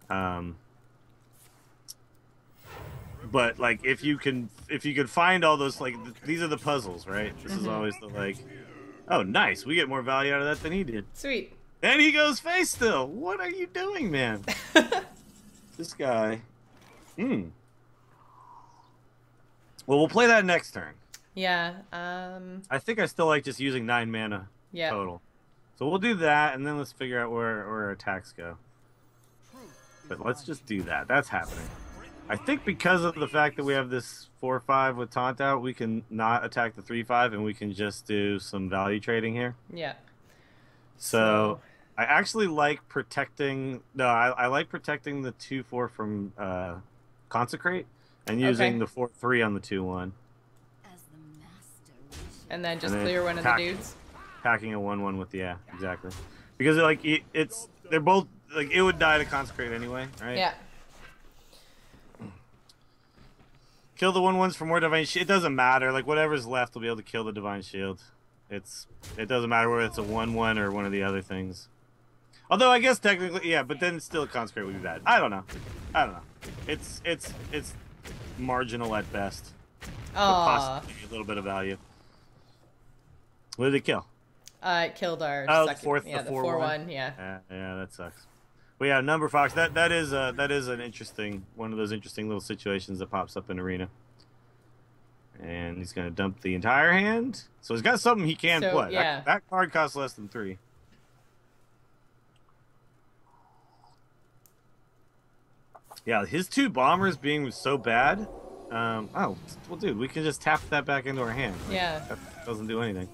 But like if you could find all those like these are the puzzles, right? This is always the like, oh nice, we get more value out of that than he did. Sweet. And he goes face still. What are you doing, man? This guy. Well, we'll play that next turn. Yeah. I think I still like just using 9 mana Yeah. total. So we'll do that, and then let's figure out where our attacks go. But let's just do that. That's happening. I think because of the fact that we have this 4/5 with taunt out, we can not attack the 3/5, and we can just do some value trading here. Yeah. So I actually like protecting. No, I like protecting the 2/4 from consecrate, and using the 4/3 on the 2/1. And then just And then clear one of the dudes. Packing a 1/1 with exactly, because like they're both like it would die to consecrate anyway, right? Yeah. Kill the 1/1s for more divine shield. It doesn't matter. Like whatever's left will be able to kill the divine shield. It doesn't matter whether it's a 1/1 or one of the other things. Although I guess technically, yeah, but then still consecrate would be bad. I don't know. It's marginal at best. But possibly a little bit of value. What did it kill? It killed our Oh, second. the 4/1. Yeah. Yeah, that sucks. Well, yeah, Number Fox. That is an interesting one of those interesting little situations that pops up in Arena. And he's gonna dump the entire hand, so he's got something he can play. Yeah. That card costs less than 3. Yeah, his 2 bombers being so bad. Oh, well, dude, we can just tap that back into our hand. Yeah. That doesn't do anything.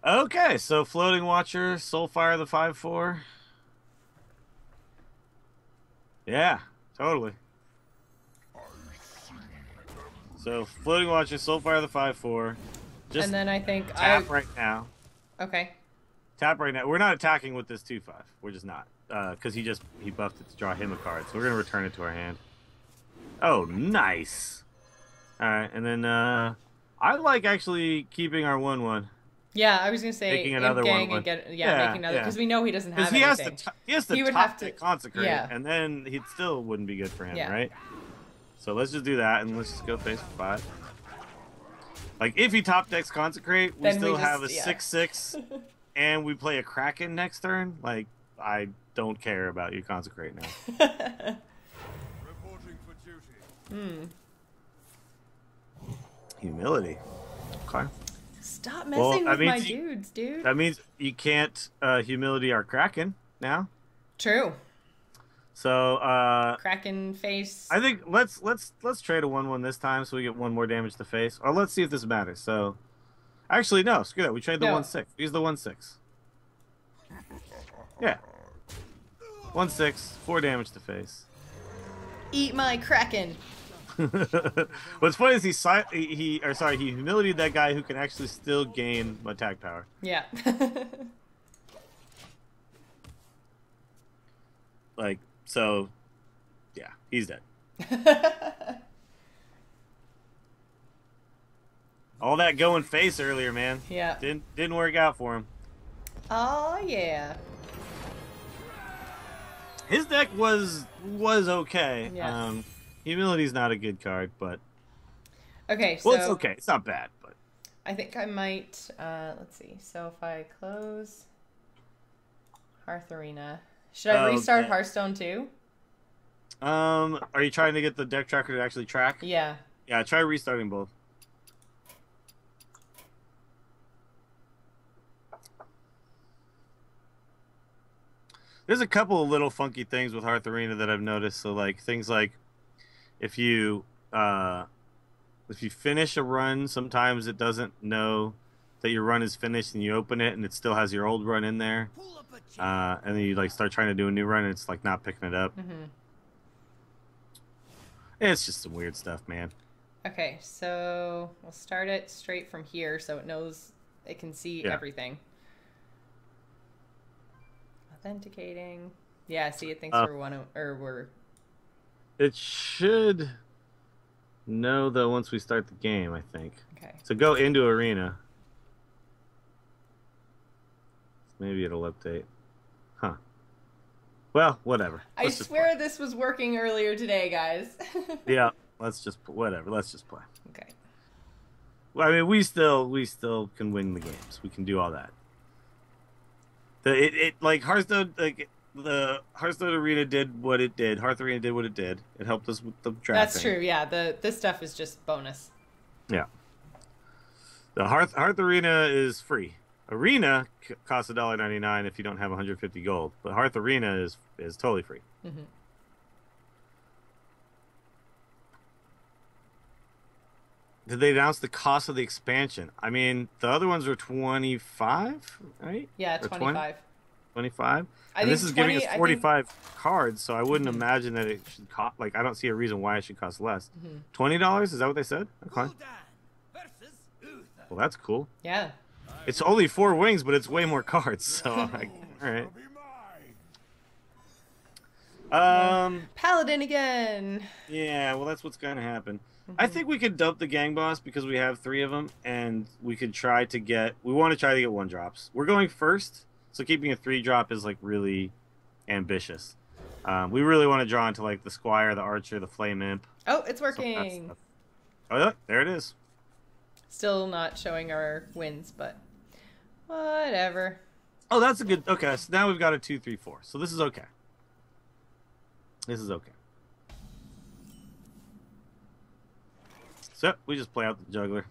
Okay, so Floating Watcher, Soulfire the 5/4. Yeah, totally. So Floating Watcher, Soulfire the 5/4. Just And then I think tap right now. Okay. Tap right now. We're not attacking with this 2/5. We're just not. Because he buffed it to draw him a card. So we're going to return it to our hand. Oh, nice. Alright, and then I like actually keeping our 1/1. Yeah, I was gonna say Making another imp gang 1/1. and get Yeah, making another yeah. because we know he doesn't have Because anything. he has to He would top have to- to consecrate, yeah. and then he still wouldn't be good for him, Yeah. right? So let's just do that, and let's just go face for 5. Like, if he top decks consecrate, we Then we still just- have a yeah. 6/6, and we play a Kraken next turn. Like, I don't care about your consecrate now. Reporting for duty. Humility. Okay. Stop messing with my dudes, dude. That means you can't humility our Kraken now. True. So Kraken face. I think let's trade a 1/1 this time so we get one more damage to face. Or let's see if this matters. So actually no, screw that. We trade the 1/6. Use the 1/6. Yeah. 1/6, 4 damage to face. Eat my Kraken. What's funny is he humiliated that guy who can actually still gain attack power. Yeah. Like, so, yeah, he's dead. All that going face earlier, man. Yeah. Didn't work out for him. Oh yeah. His deck was okay. Yeah. Humility's not a good card, but okay. So well, it's okay. It's not bad, but I think I might. Let's see. So if I close Hearth Arena, should I restart Hearthstone too? Are you trying to get the deck tracker to actually track? Yeah. Yeah. Try restarting both. There's a couple of little funky things with Hearth Arena that I've noticed. So like things like if you finish a run, sometimes it doesn't know that your run is finished, and you open it and it still has your old run in there. And then you like start trying to do a new run and it's like not picking it up. Mm-hmm. It's just some weird stuff, man. Okay, so we'll start it straight from here so it knows it can see everything. Authenticating. Yeah, see, it thinks we're It should know though once we start the game, I think. Okay. So go into Arena. Maybe it'll update. Huh. Well, whatever. I swear this was working earlier today, guys. Yeah, let's just whatever. Let's just play. Okay. Well, I mean, we still can win the games. We can do all that. Like Hearthstone, like the Hearthstone Arena did what it did. Hearth Arena did what it did. It helped us with the drafting. That's true. Yeah, this stuff is just bonus. Yeah. The Hearth Arena is free. Arena costs $1.99 if you don't have 150 gold, but Hearth Arena is totally free. Mm-hmm. Did they announce the cost of the expansion? I mean, the other ones are 25, right? Yeah, 25. 25? And this is giving us 45 cards, so I wouldn't imagine that it should cost, like, I don't see a reason why it should cost less. $20? Is that what they said? Okay. Well, that's cool. Yeah. It's only 4 wings, but it's way more cards, so, like, alright. Paladin again. Yeah, well, that's what's going to happen. I think we could dump the gang boss because we have 3 of them, and we could try to get... We want to try to get 1-drops. We're going first, so keeping a 3-drop is, like, really ambitious. We really want to draw into, like, the Squire, the Archer, the Flame Imp. Oh, it's working. Oh, yeah, there it is. Still not showing our wins, but whatever. Oh, that's a good... Okay, so now we've got a 2, 3, 4. So this is okay. This is okay. So we just play out the juggler.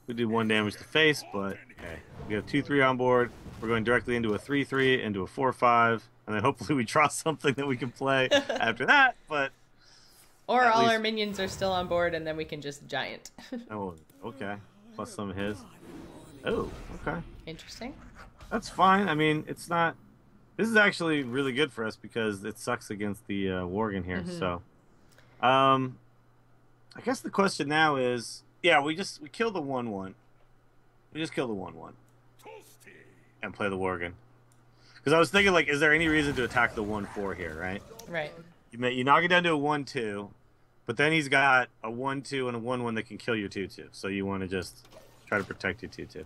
We do 1 damage to face, but hey, we have 2-3 on board. We're going directly into a 3-3, into a 4-5, and then hopefully we draw something that we can play after that. But or all our minions are still on board, and then we can just giant. Oh, okay. Plus some of his. Oh, okay. Interesting. That's fine. I mean, it's not. This is actually really good for us because it sucks against the Worgen here. So, I guess the question now is, yeah, we kill the 1/1. We just kill the 1/1 and play the Worgen. Because I was thinking, like, is there any reason to attack the 1/4 here, right? Right. You knock it down to a 1/2, but then he's got a 1/2 and a 1/1 that can kill your 2/2. So you want to just try to protect your 2/2.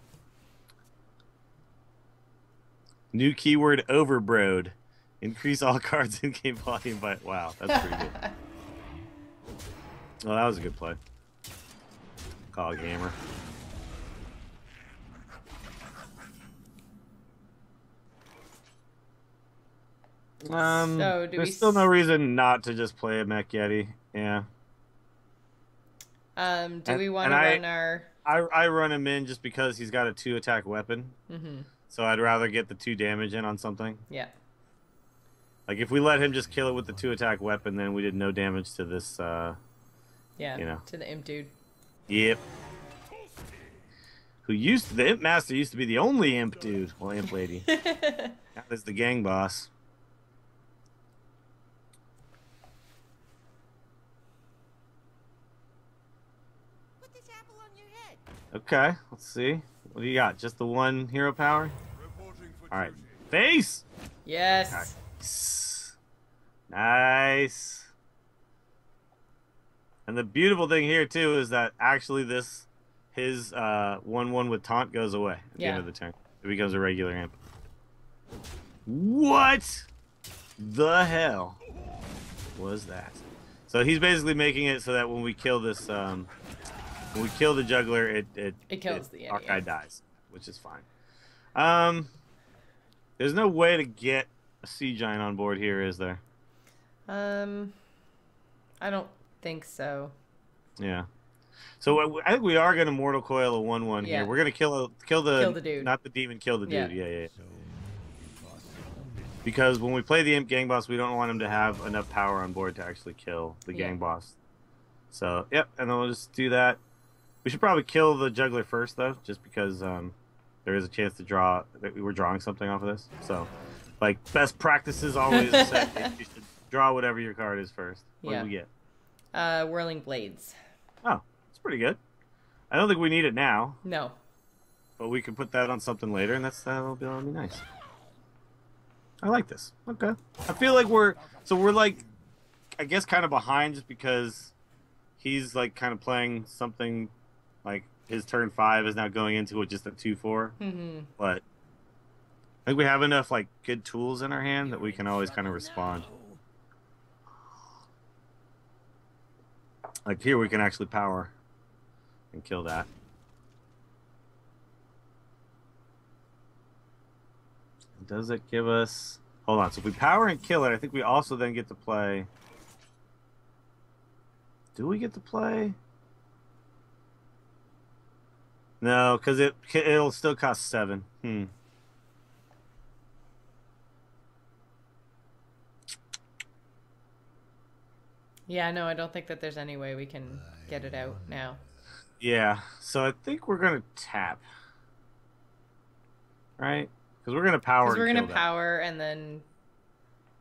New keyword overbroad. Increase all cards in game volume by... Wow, that's pretty good. Well, that was a good play. Call gamer. So there's still no reason not to just play a Mech Yeti. Yeah. Do we want to run our I run him in just because he's got a 2-attack weapon. Mm-hmm. So I'd rather get the 2 damage in on something. Yeah. Like if we let him just kill it with the 2-attack weapon, then we did no damage to this. Yeah. You know. To the imp dude. Yep. The imp master used to be the only imp dude. Well, imp lady. Now there's the gang boss. Put this apple on your head. Okay, let's see. What do you got? Just the 1 hero power? Reporting for All right. duty. Face! Yes. Nice. And the beautiful thing here, too, is that actually his 1/1 with taunt goes away at the end of the turn. It becomes a regular imp. What the hell was that? So he's basically making it so that when we kill this, when we kill the juggler, it kills the our enemy. guy dies, which is fine. There's no way to get a sea giant on board here, is there? I don't think so. Yeah. So I think we are going to Mortal Coil a 1/1 Yeah. here. We're going to kill the dude. not the demon, kill the dude. Yeah. Yeah. Because when we play the Imp Gang Boss, we don't want him to have enough power on board to actually kill the Gang Boss. So, yep, and then we'll just do that. We should probably kill the Juggler first, though, just because there is a chance to draw, that we're drawing something off of this. So, like, best practices always say you should draw whatever your card is first. What do we get? Whirling Blades. Oh, it's pretty good. I don't think we need it now, No. but we can put that on something later, and that'll be nice. I like this. Okay. I feel like we're like, I guess kind of behind just because he's like kind of playing something like his turn 5 is now going into it just a 2/4. Mm-hmm. But I think we have enough like good tools in our hand that we can always kind of respond. Like here we can actually power and kill that. Does it give us... Hold on. So if we power and kill it, I think we also then get to play... Do we get to play? No, because it'll still cost 7. Yeah, no, I don't think that there's any way we can get it out now. Yeah. So I think we're going to tap. Right? Because we're going to power Because we're and going kill to power and then...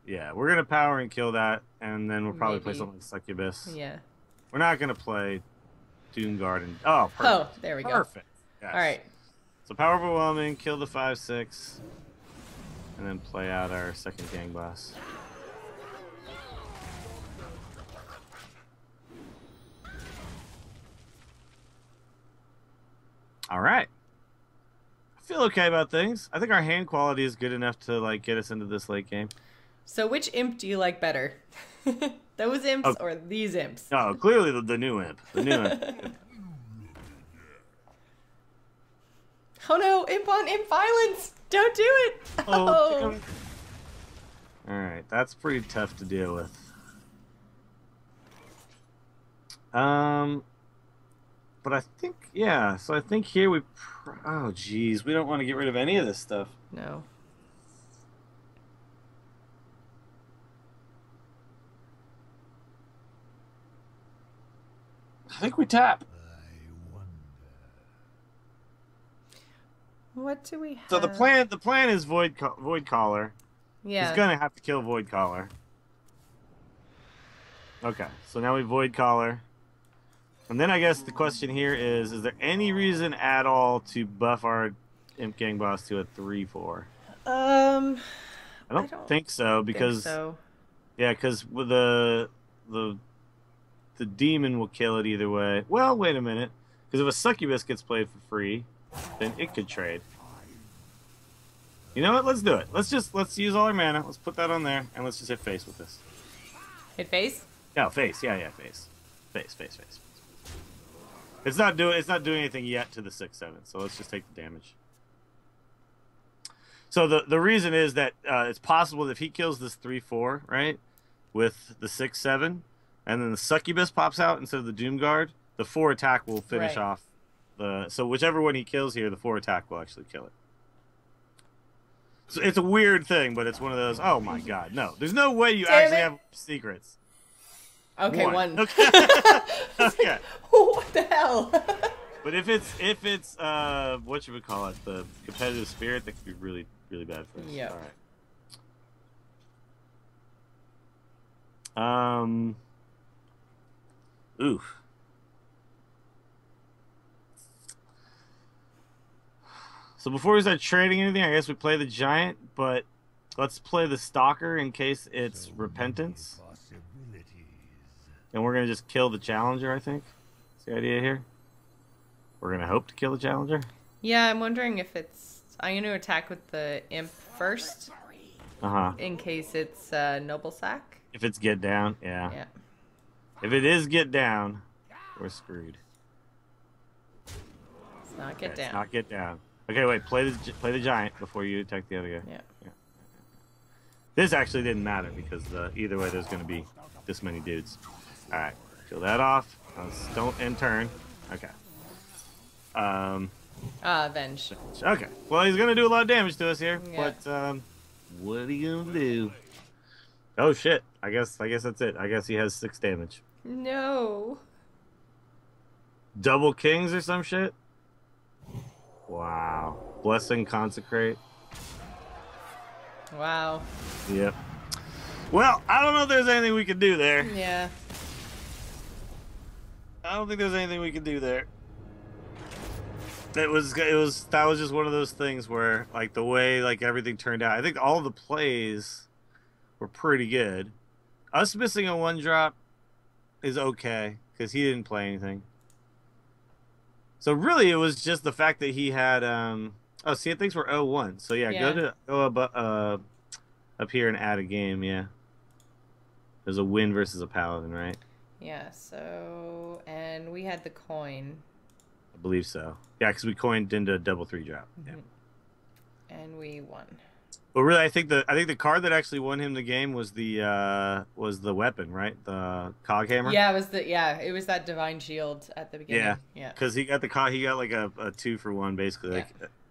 Yeah, we're going to power and kill that, and then we'll probably play Maybe. something like Succubus. Yeah. We're not going to play Doom Garden. Oh, perfect. Oh, there we go. Perfect. Yes. All right. So power overwhelming, kill the 5/6, and then play out our second gang boss. All right. I feel okay about things. I think our hand quality is good enough to like get us into this late game. So which imp do you like better? Those imps or these imps? Oh, clearly the new imp. The new imp. Oh no, imp on imp violence! Don't do it! Oh. All right, that's pretty tough to deal with. But I think, yeah, so I think here we... Oh, geez, we don't want to get rid of any of this stuff. No. I think we tap. What do we have? So the plan is Void Caller. Yeah. He's gonna have to kill Void Caller. Okay, so now we Void Caller. And then I guess the question here is there any reason at all to buff our Imp Gang boss to a 3/4? I don't think so, because yeah, because with the demon will kill it either way. Well, wait a minute, because if a Succubus gets played for free, then it could trade. You know what? Let's do it. Let's use all our mana. Let's put that on there, and let's just hit face with this. Hit face? No, face. Yeah, face. Face. It's not doing anything yet to the 6/7. So let's just take the damage. So the reason is that it's possible that if he kills this 3/4, right, with the 6/7, and then the Succubus pops out instead of the Doom Guard, the 4 attack will finish off the so whichever one he kills here, the 4 attack will actually kill it. So it's a weird thing, but it's one of those. Oh my god, no! There's no way you Damn actually it. have secrets. Okay, one. Okay. Okay. What the hell? But if it's what you would call it, the competitive spirit, that could be really really bad for us. Yeah. All right. Oof. So before we start trading anything, I guess we play the giant, but let's play the stalker in case it's repentance. And we're gonna just kill the challenger, I think. That's the idea here. We're gonna hope to kill the challenger. Yeah, I'm wondering if it's... I'm going to attack with the imp first. Uh-huh. In case it's noble sack. If it's get down, yeah. Yeah. If it is get down, we're screwed. It's not get Okay, down. it's not get down. Okay, wait. Play the giant before you attack the other guy. Yeah. This actually didn't matter because either way, there's going to be this many dudes. All right, kill that off. Don't end turn. Okay. Avenge. Okay. Well, he's going to do a lot of damage to us here, Yeah. but what are you going to do? Oh shit! I guess that's it. I guess he has 6 damage. No. Double kings or some shit. Wow. Blessing, consecrate. Wow. Yep. Well, I don't know if there's anything we can do there. Yeah. I don't think there's anything we can do there. That was just one of those things where like the way like everything turned out. I think all the plays were pretty good. Us missing a 1-drop is okay because he didn't play anything. So really, it was just the fact that he had. Oh, see, things were 0-1. So yeah, go up here and add a game. Yeah, there's a win versus a paladin, right? Yeah, so... And we had the coin. I believe so. Yeah, because we coined into a double 3-drop. Yeah. And we won. But really, I think the card that actually won him the game was the weapon, right? The cog hammer. Yeah, it was that divine shield at the beginning. Yeah, Yeah. because he got like a 2-for-1 basically,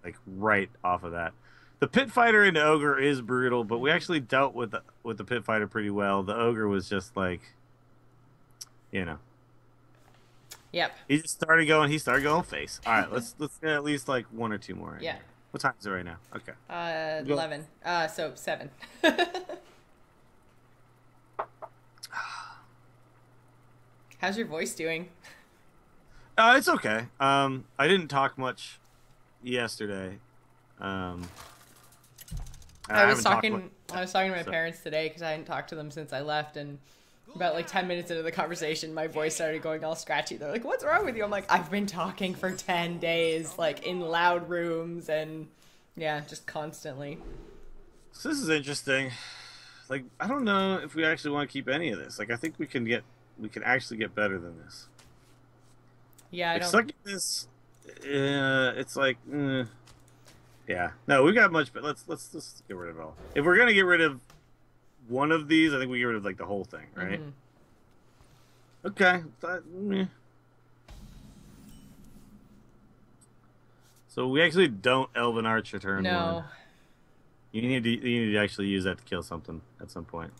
like right off of that. The pit fighter into ogre is brutal, but we actually dealt with the pit fighter pretty well. The ogre was just like, you know. Yep. He started going face. All right, let's get at least like 1 or 2 more. Yeah. What time is it right now? Okay. 11. So 7. How's your voice doing? It's okay. I didn't talk much yesterday. I was talking to my parents today because I hadn't talked to them since I left, and about like 10 minutes into the conversation, my voice started going all scratchy. They're like, "What's wrong with you?" I'm like, "I've been talking for 10 days, like in loud rooms, and yeah, just constantly." So this is interesting. Like, I don't know if we actually want to keep any of this. Like, I think we can actually get better than this. Yeah, I like, don't. sucking this, it's like, yeah. No, we got much, but let's get rid of it all. If we're gonna get rid of one of these, I think we get rid of like the whole thing, right? Mm-hmm. Okay. So we actually don't Elven Archer turn No. 1. You need to actually use that to kill something at some point.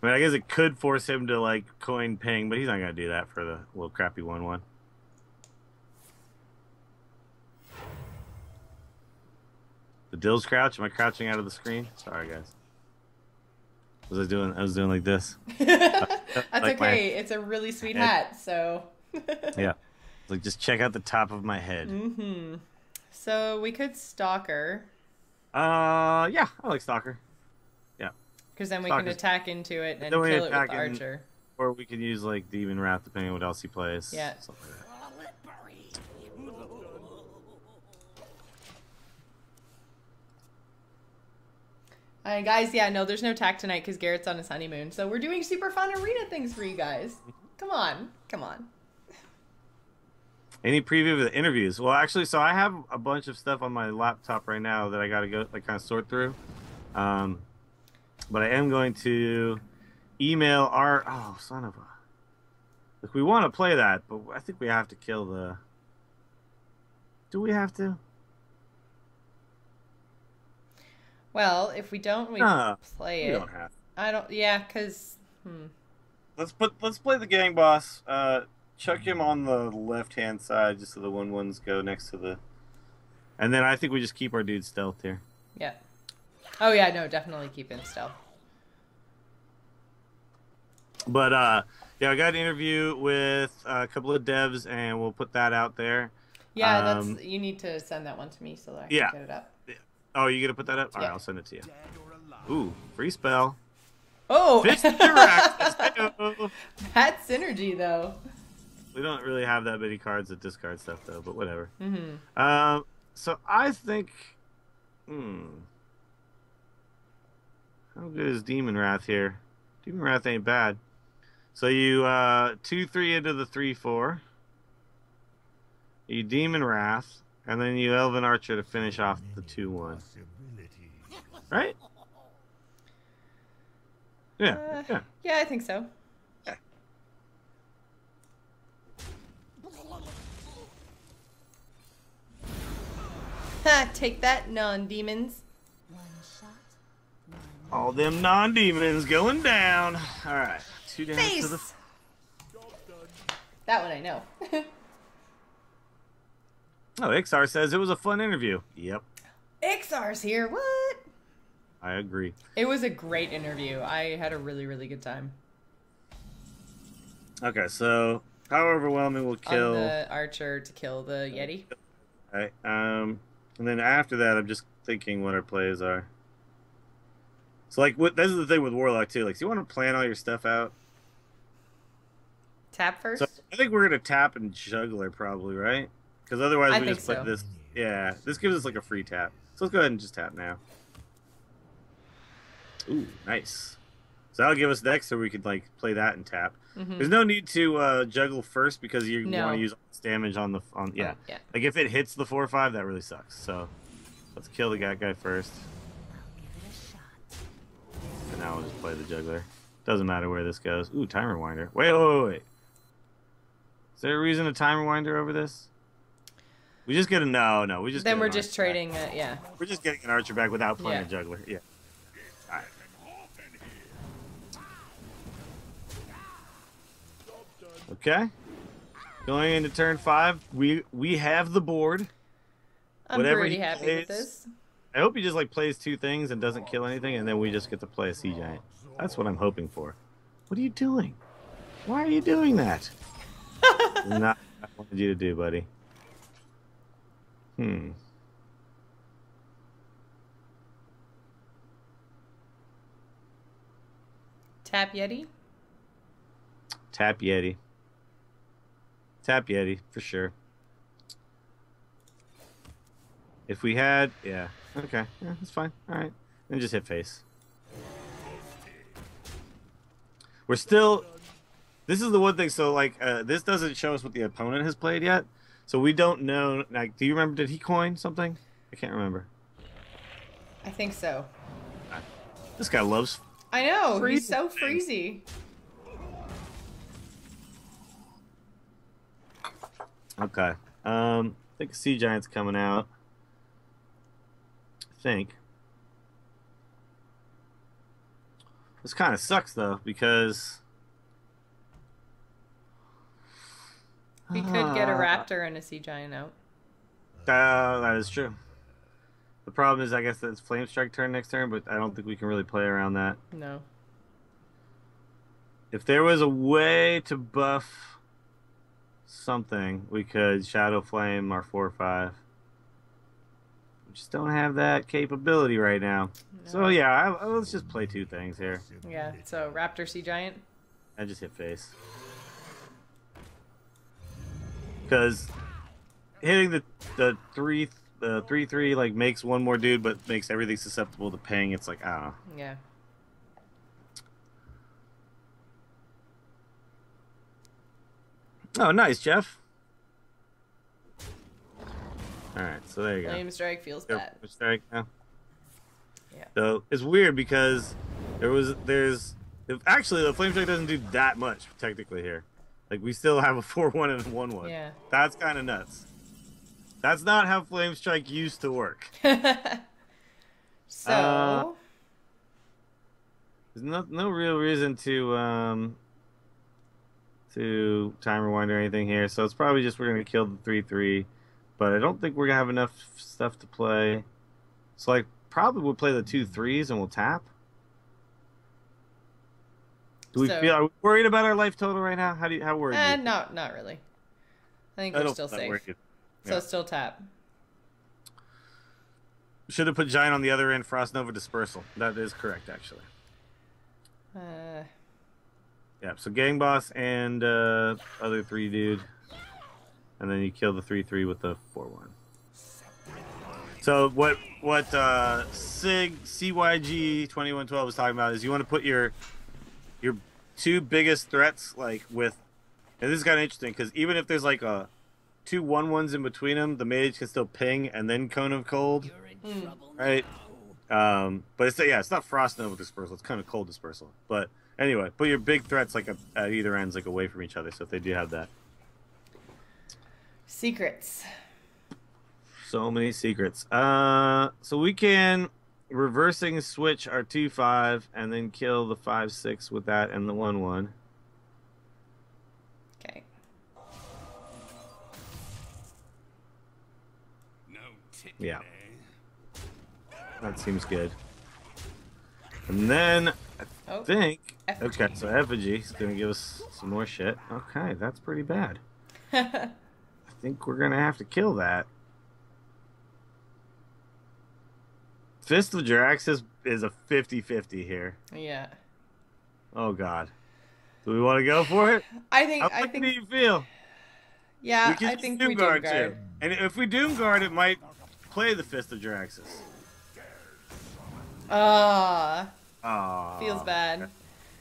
I mean, I guess it could force him to like coin ping, but he's not gonna do that for the little crappy 1/1. The Dill's crouch. Am I crouching out of the screen? Sorry, guys. I was doing like this. That's like okay. It's a really sweet hat, so. Yeah. Like, just check out the top of my head. Mm-hmm. So we could Stalker. Yeah, I like Stalker. Yeah. Because then we Stalker's... can attack into it and kill it with the Archer. Or we could use, like, Demon Wrath, depending on what else he plays. Yeah. Something like that. Guys, yeah, no, there's no attack tonight because Garrett's on his honeymoon. So we're doing super fun arena things for you guys. Come on. Come on. Any preview of the interviews? Well, actually, so I have a bunch of stuff on my laptop right now that I got to go, like, kind of sort through. But I am going to email our... Oh, son of a... Like, we want to play that, but I think we have to kill the... Do we have to? Well, if we don't, we play we it. don't have to. I don't. Yeah, because. Let's play the gang boss. Chuck him on the left-hand side just so the 1/1s go next to the... And then I think we just keep our dude stealth here. Yeah. Oh, yeah, no, definitely keep in stealth. But, yeah, I got an interview with a couple of devs, and we'll put that out there. Yeah, you need to send that one to me so that I can get it up. Oh, you gonna put that up? All right, I'll send it to you. Ooh, free spell. Oh! Fist Interact. That's synergy, though. We don't really have that many cards that discard stuff, though, but whatever. Mm-hmm. So I think... How good is Demon Wrath here? Demon Wrath ain't bad. So you 2/3 into the 3/4. You Demon Wrath, and then you Elven Archer to finish off the 2/1. Right? Yeah. Yeah, I think so. Yeah. Ha! Take that, non-demons. All them non-demons going down. All right. 2 down Face! to the... That one I know. Oh, Ixar says it was a fun interview. Yep. Ixar's here. What? I agree. It was a great interview. I had a really, really good time. Okay, so how overwhelming will kill... On the archer to kill the Yeti. Okay, and then after that, I'm just thinking what our plays are. So, like, this is the thing with Warlock, too. Like, so you want to plan all your stuff out? Tap first? So, I think we're going to tap and juggler, probably, right? Because otherwise we just play so. this. Yeah, this gives us, like, a free tap. So let's go ahead and just tap now. Ooh, nice. So that'll give us next, so we could, like, play that and tap. Mm-hmm. There's no need to juggle first because you want to use all this damage on the... yeah. Like, if it hits the 4/5, that really sucks. So let's kill the guy first. And now we'll just play the juggler. Doesn't matter where this goes. Ooh, Time Rewinder. Wait. Is there a reason to Time Rewinder over this? We just get a... No. We just then we're just trading it, yeah. We're just getting an archer back without playing a juggler. Yeah. Alright. Okay. Going into turn 5, we have the board. I'm pretty happy with this. I hope he just like plays 2 things and doesn't kill anything, and then we just get to play a sea giant. That's what I'm hoping for. What are you doing? Why are you doing that? Not what I wanted you to do, buddy. Tap Yeti? Tap Yeti. Tap Yeti, for sure. If we had... Yeah. Okay. Yeah, that's fine. Alright. Then just hit face. We're still... This is the one thing, so, like, this doesn't show us what the opponent has played yet. So we don't know... Like, do you remember, did he coin something? I can't remember. I think so. This guy loves... I know, he's so freezy. Okay. I think Sea Giant's coming out. I think. This kind of sucks, though, because... We could get a raptor and a sea giant out. That is true. The problem is, I guess, that it's Flame Strike turn next turn, but I don't think we can really play around that. No. If there was a way to buff something, we could Shadow Flame our 4/5. We just don't have that capability right now. No. So, yeah, let's just play 2 things here. Yeah, so raptor, sea giant. I just hit face. Because hitting the 3/3 like makes one more dude, but makes everything susceptible to ping. It's like, I don't know. Yeah. Oh, nice, Jeff. All right, so there you go. Flame strike feels bad. Strike. Yeah. Yeah. So it's weird because actually the flame strike doesn't do that much technically here. Like, we still have a 4-1 and a 1-1. Yeah. That's kind of nuts. That's not how Flame Strike used to work. So... There's no real reason to time rewind or anything here, so it's probably just we're gonna kill the 3/3, but I don't think we're gonna have enough stuff to play. So like probably we'll play the 2/3s and we'll tap. Do we feel? Are we worried about our life total right now? How worried? Not really. I think we're still safe. Yeah. So still tap. Should have put Giant on the other end. Frost Nova Dispersal. That is correct, actually. Yeah, so Gang Boss and other 3 dude. And then you kill the 3/3 with the 4/1. So what Sig CYG 2112 was talking about is you want to put your 2 biggest threats like with, and this is kind of interesting because even if there's like a 2 1/1s in between them, the mage can still ping and then Cone of Cold, right? But it's not Frost Nova Dispersal. It's kind of Cold Dispersal. But anyway, put your big threats like at either ends, like away from each other. So if they do have that, secrets. So many secrets. So we can reversing switch our 2/5 and then kill the 5/6 with that and the 1/1. Okay. Yeah. That seems good. And then I think Effigy. okay, so Effigy is gonna give us some more shit. Okay, that's pretty bad. I think we're gonna have to kill that. Fist of Jaraxxus is a 50-50 here. Yeah. Oh god. Do we want to go for it? I think How do you feel? Yeah, I think we Doom Guard. Too. And if we Doom Guard, it might play the Fist of Jaraxxus. Feels bad.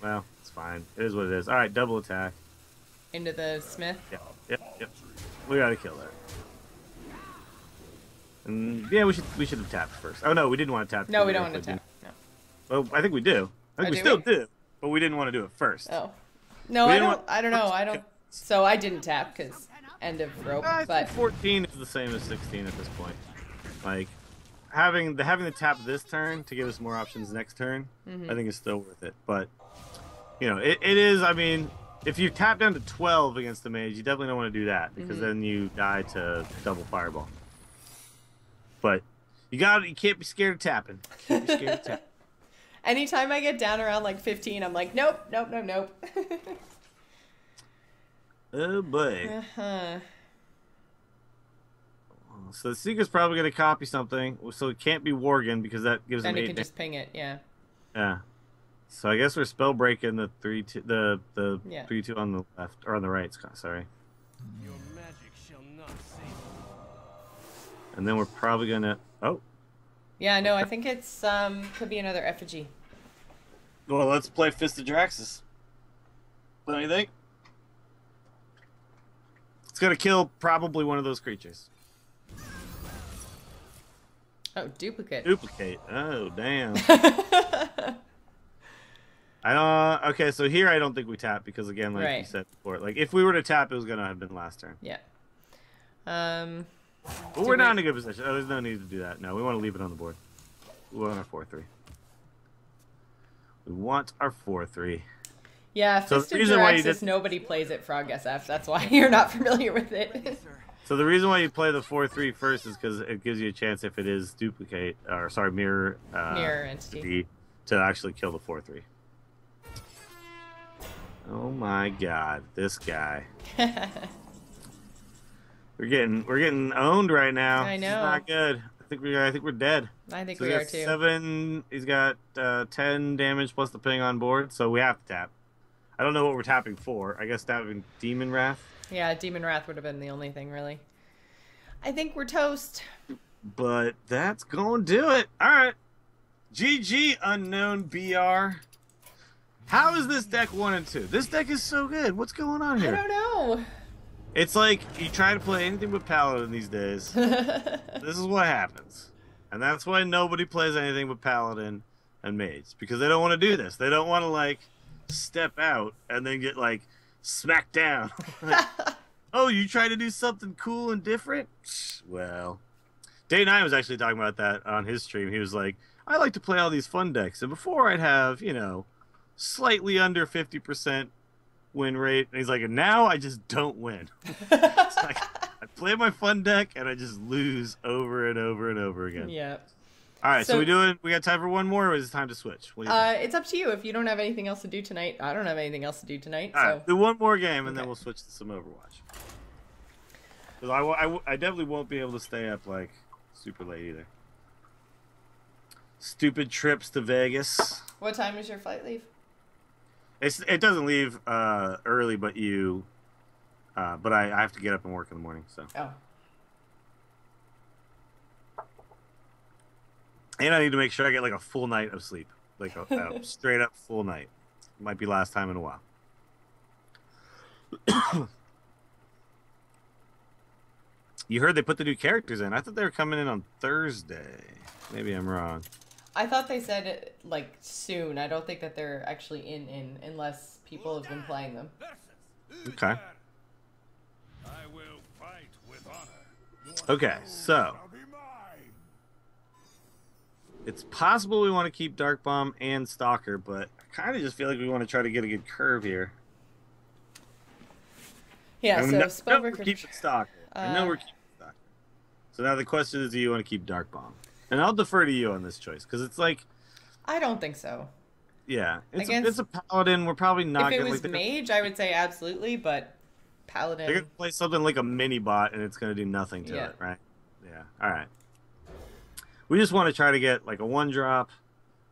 Well, it's fine. It is what it is. All right, double attack. Into the Smith? Yep. We gotta kill that. And yeah, we should have tapped first. Oh no, we didn't want to tap. No, we don't want to tap. No. Well, I think we do. I think we still do, but we didn't want to do it first. Oh. No, I don't know. So I didn't tap because end of rope. But 14 is the same as 16 at this point. Like having the tap this turn to give us more options next turn, I think is still worth it. But you know, it is. I mean, if you tap down to 12 against the mage, you definitely don't want to do that because then you die to double fireball. But you can't be scared of tapping. Can't be scared of tapping. Anytime I get down around like 15, I'm like, nope. Oh boy. Uh-huh. So the Seeker's probably going to copy something, so it can't be Worgen because that gives him 8. Then you can just ping it, yeah. Yeah. So I guess we're spell breaking the 3/2, the 3/2 on the left or on the right. Sorry. Your magic shall not save you. And then we're probably gonna. Oh. Yeah, no, I think it's could be another effigy. Well, let's play Fist of Jaraxxus. What do you think? It's gonna kill probably one of those creatures. Oh, duplicate. Duplicate. Oh, damn. Okay, so here I don't think we tap because again, like you said before, like if we were to tap, it was gonna have been last turn. Yeah. But we're not in a good position. Oh, there's no need to do that. No, we want to leave it on the board. We want our 4/3. We want our 4/3. Yeah, Fist of Jaraxxus, nobody plays it Frog SF. That's why you're not familiar with it. So the reason why you play the 4/3 first is because it gives you a chance if it is duplicate, or sorry, mirror entity, to actually kill the 4/3. Oh my god, this guy. We're getting owned right now. I know. This is not good. I think we're dead. I think so we are too. 7. He's got 10 damage plus the ping on board, so we have to tap. I don't know what we're tapping for. I guess tapping Demon Wrath. Yeah, Demon Wrath would have been the only thing really. I think we're toast. But that's gonna do it. All right. GG unknown BR. How is this deck 1 and 2? This deck is so good. What's going on here? I don't know. It's like you try to play anything but Paladin these days. This is what happens. And that's why nobody plays anything but Paladin and Mage. Because they don't want to do this. They don't want to, like, step out and then get, like, Smack down. Oh, you try to do something cool and different? Well, Day 9 was actually talking about that on his stream. He was like, I like to play all these fun decks. And before I'd have, slightly under 50% win rate. And he's like, and now I just don't win. It's like, I play my fun deck and I just lose over and over and over again. Yeah. All right, so we got time for one more, or is it time to switch? What do you think? It's up to you. If you don't have anything else to do tonight, I don't have anything else to do tonight. All So right, do one more game, and then we'll switch to some Overwatch. Because I definitely won't be able to stay up, like, super late either. Stupid trips to Vegas. what time is your flight leave? It doesn't leave early, but I have to get up and work in the morning, so. Oh. And I need to make sure I get like a full night of sleep, like a straight up full night. Might be last time in a while. You heard they put the new characters in. I thought they were coming in on Thursday. Maybe I'm wrong. I thought they said it like soon. I don't think that they're actually in unless people have been playing them. Okay. I will fight with honor. Okay, so it's possible we want to keep Dark Bomb and Stalker, but I kind of just feel like we want to try to get a good curve here. Yeah, I so know we're Spellbreaker. keeping Stalker. I know we're keeping Stalker. So now the question is, do you want to keep Dark Bomb? And I'll defer to you on this choice, because it's like... I don't think so. Yeah, Against- it's a Paladin. We're probably not If it going was to... Mage, I would say absolutely, but Paladin... They're going to play something like a mini bot, and it's going to do nothing to it, right? Yeah, all right. We just want to try to get like a 1-drop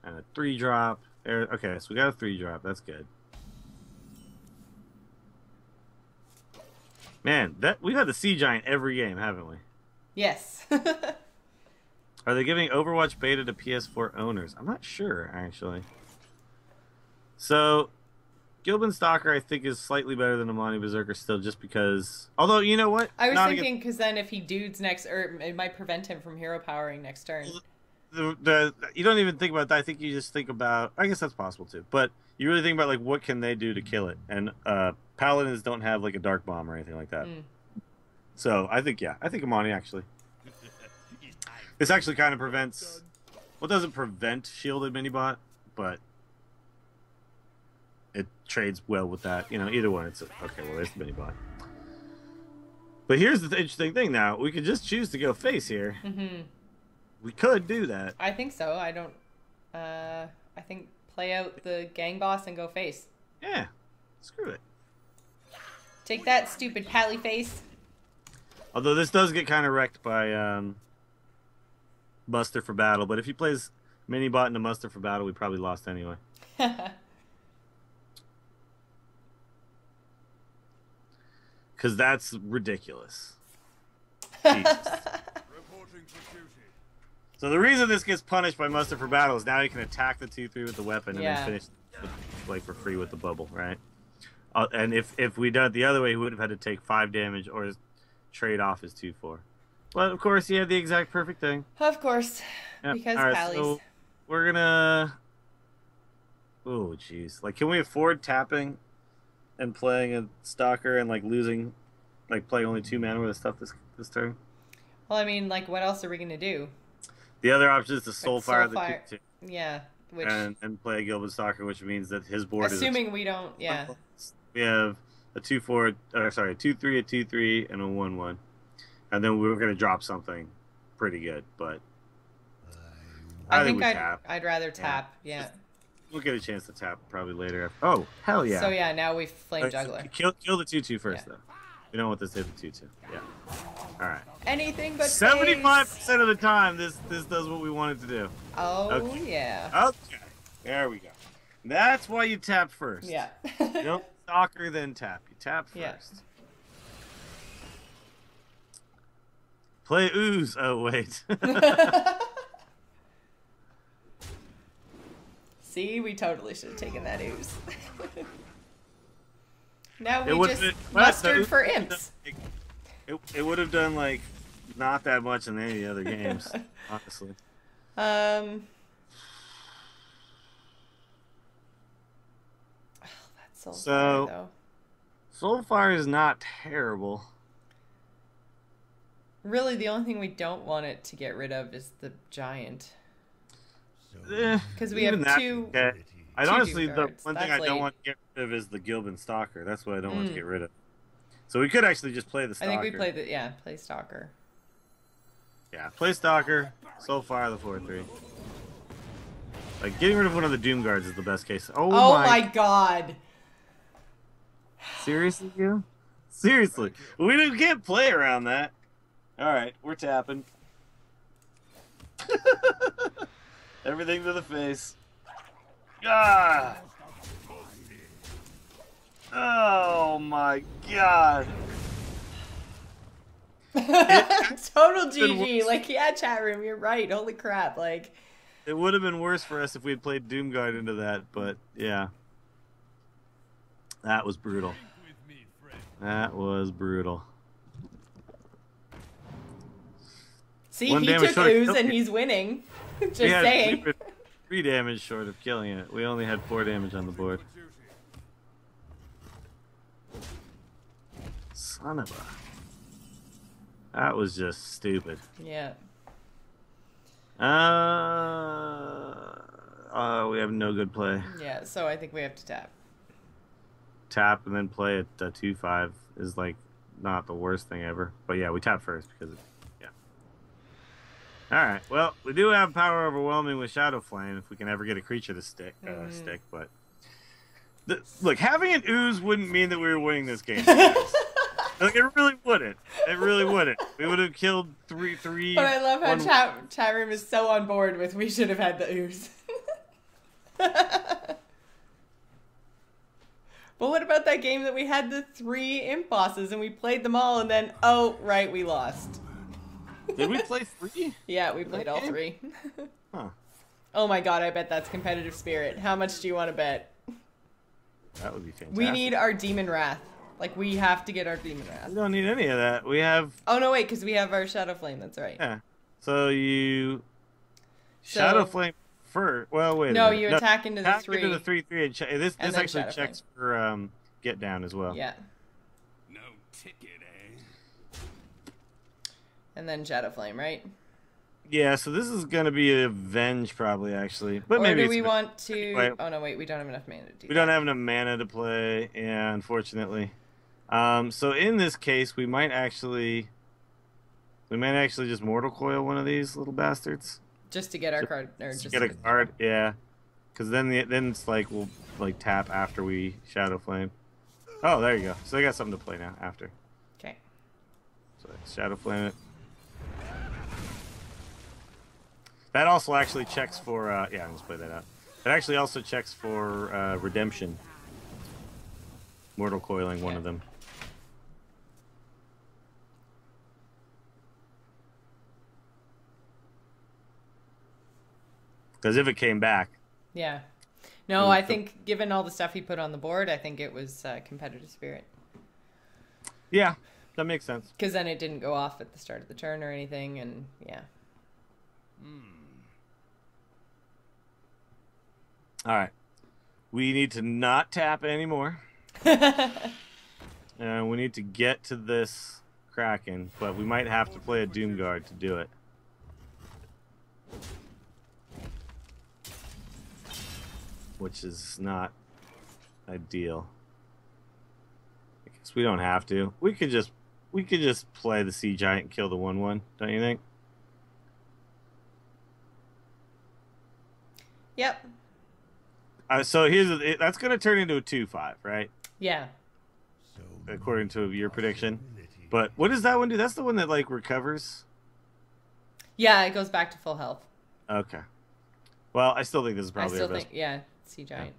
and a 3-drop. Okay, so we got a 3-drop. That's good. Man, we've had the Sea Giant every game, haven't we? Yes. Are they giving Overwatch beta to PS4 owners? I'm not sure, actually. So, Gilbin Stalker, I think, is slightly better than Amani Berserker still, just because... Although, you know what? I was thinking, because then if he dudes next... Or it might prevent him from hero powering next turn. You don't even think about that. I think you just think about... I guess that's possible, too. But you really think about, like, what can they do to kill it? And Paladins don't have, like, a Dark Bomb or anything like that. So, I think Amani, actually. This actually kind of prevents... Well, it doesn't prevent shielded minibot, but... It trades well with that. Either one. It's okay, well, there's the minibot. But here's the interesting thing now. We could just choose to go face here. Mm-hmm. We could do that. I think so. I don't... I think play out the gang boss and go face. Yeah. Screw it. Take that, stupid pally face. Although this does get kind of wrecked by Muster for Battle. But if he plays minibot into Muster for Battle, we probably lost anyway. Because that's ridiculous. Jesus. So the reason this gets punished by Muster for Battle is now you can attack the 2/3 with the weapon and then finish for free with the bubble, right? And if we done it the other way, he would have had to take 5 damage or trade off his 2/4. But of course, he had the exact perfect thing. Of course, yep. because All right, pallies. so we're gonna... Oh, jeez. Like, can we afford tapping and playing a Stalker and, like, losing... Like, play only 2 mana worth of stuff this turn? Well, I mean, like, what else are we going to do? The other option is to Soulfire the 2/2. Yeah. Which... And play a Gilbin Stalker, which means that his board assuming we don't, We have a 2/4, sorry, a 2/3, a 2/3, and a 1/1. And then we were going to drop something pretty good, but... I think I'd rather tap, yeah. We'll get a chance to tap probably later. Oh, hell yeah. So yeah, now we Flame Juggler. Kill the 2/2 first, though. We don't want this to hit the 2/2. Yeah. All right. Anything but 75% of the time, this does what we want it to do. Oh, okay. Yeah. Okay. There we go. That's why you tap first. Yeah. You don't Stalker, then tap. You tap first. Yeah. Play Ooze. Oh, wait. See, we totally should have taken that Ooze. Now we just mustered for imps. It would have done, like, not that much in any other games, honestly. Oh, that's so funny, though. Soulfire is not terrible. Really, the only thing we don't want it to get rid of is the giant. Because we Even have that- two. okay. I'd two honestly, Doom the guards. one thing That's I don't late. want to get rid of is the Gilbin Stalker. That's what I don't want to get rid of. So we could actually just play the I Stalker. think we play play Stalker. Yeah, play Stalker, Soulfire the 4/3. Like, getting rid of one of the Doom Guards is the best case. Oh my god. Seriously, you? Seriously. We can't play around that. Alright, we're tapping. Everything to the face. Ah! Oh my god. Total GG. Like, yeah, chat room, you're right. Holy crap. Like, It would have been worse for us if we had played Doomguard into that, but yeah. That was brutal. That was brutal. see, One he damage took short of ooze killing and it. he's winning. Just We saying. were 3 damage short of killing it. We only had 4 damage on the board. Son of a... That was just stupid. Yeah. We have no good play. Yeah, so I think we have to tap. Tap and then play at 2/5 is like not the worst thing ever. But yeah, we tap first because yeah. All right. Well, we do have power overwhelming with Shadow Flame if we can ever get a creature to stick. But look, having an ooze wouldn't mean that we were winning this game. Like, it really wouldn't. It really wouldn't. We would have killed three. But I love how one- chat room is so on board with we should have had the ooze. But what about that game that we had the 3 imp bosses and we played them all and then, oh, right, we lost. Did we play 3? Yeah, we played all game? 3. Huh. Oh my god, I bet that's competitive spirit. How much do you want to bet? That would be fantastic. We need our Demon Wrath. Like, we have to get our Demon Wrath. We don't need any of that. We have... Oh, no, wait, because we have our Shadow Flame. That's right. Yeah. So you... Shadow Flame first. Well, wait No, a minute. you attack into the attack 3. into the 3/3 and this And this then actually Shadow checks for get down as well. Yeah. No ticket, eh? And then Shadow Flame, right? Yeah, so this is going to be a Venge probably actually. But Or maybe do it's we want to... Anyway. Oh, no, wait, we don't have enough mana to do We don't have enough mana to play, yeah, unfortunately. So in this case, we might actually just Mortal Coil one of these little bastards. Just to get our card. Or Just just get a card, yeah. Because then it's like we'll like tap after we Shadow Flame. Oh, there you go. So I got something to play now after. Okay. So Shadow Flame it. That also actually checks for yeah, let's play that out. It actually also checks for redemption. Mortal Coiling one of them. Because if it came back, Yeah. No, I think given all the stuff he put on the board, I think it was competitive spirit. yeah, that makes sense. Because then it didn't go off at the start of the turn or anything, and yeah. All right, we need to not tap anymore, and we need to get to this Kraken, but we might have to play a Doomguard to do it. Which is not ideal. I guess we don't have to. We could just play the Sea Giant and kill the 1/1, don't you think? Yep. So that's going to turn into a 2/5, right? Yeah. According to your prediction. But what does that one do? That's the one that like recovers. Yeah, it goes back to full health. Okay. Well, I still think this is I probably still our best. think, yeah, Sea Giant.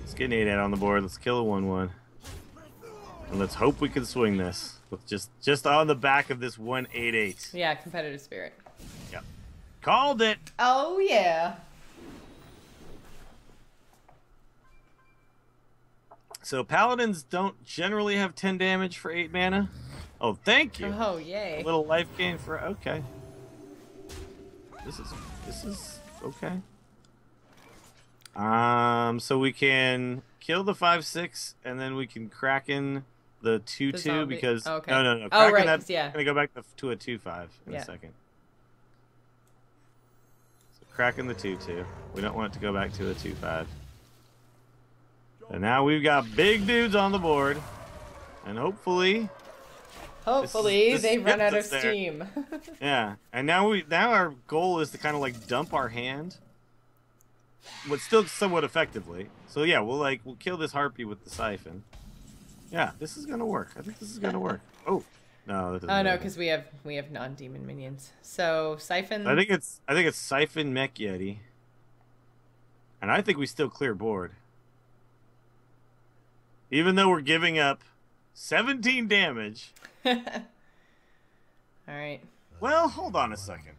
Let's get an 8 on the board. Let's kill a 1/1. And let's hope we can swing this with just on the back of this 1/8/8. Yeah, competitive spirit. Yep. Called it. Oh, yeah. So paladins don't generally have 10 damage for 8 mana. Oh, thank you. Oh, yay. A little life gain for okay. This is okay. So we can kill the 5/6, and then we can crack in the 2/2 zombie. because Okay. no. Oh, Cracking right, that, 'cause, yeah. gonna go back to a 2/5 in Yeah. a second. So cracking the 2/2. We don't want it to go back to a 2/5. And now we've got big dudes on the board, and hopefully, this they run gets out of us there. steam. yeah. And now our goal is to kind of like dump our hand, but still somewhat effectively. So yeah, we'll kill this harpy with the siphon. Yeah, this is gonna work. I think this is gonna work. Oh no, that doesn't. Oh no, work. because we have non-demon minions. So siphon. I think it's siphon mech yeti, and I think we still clear board, even though we're giving up 17 damage. All right. Well, hold on a second.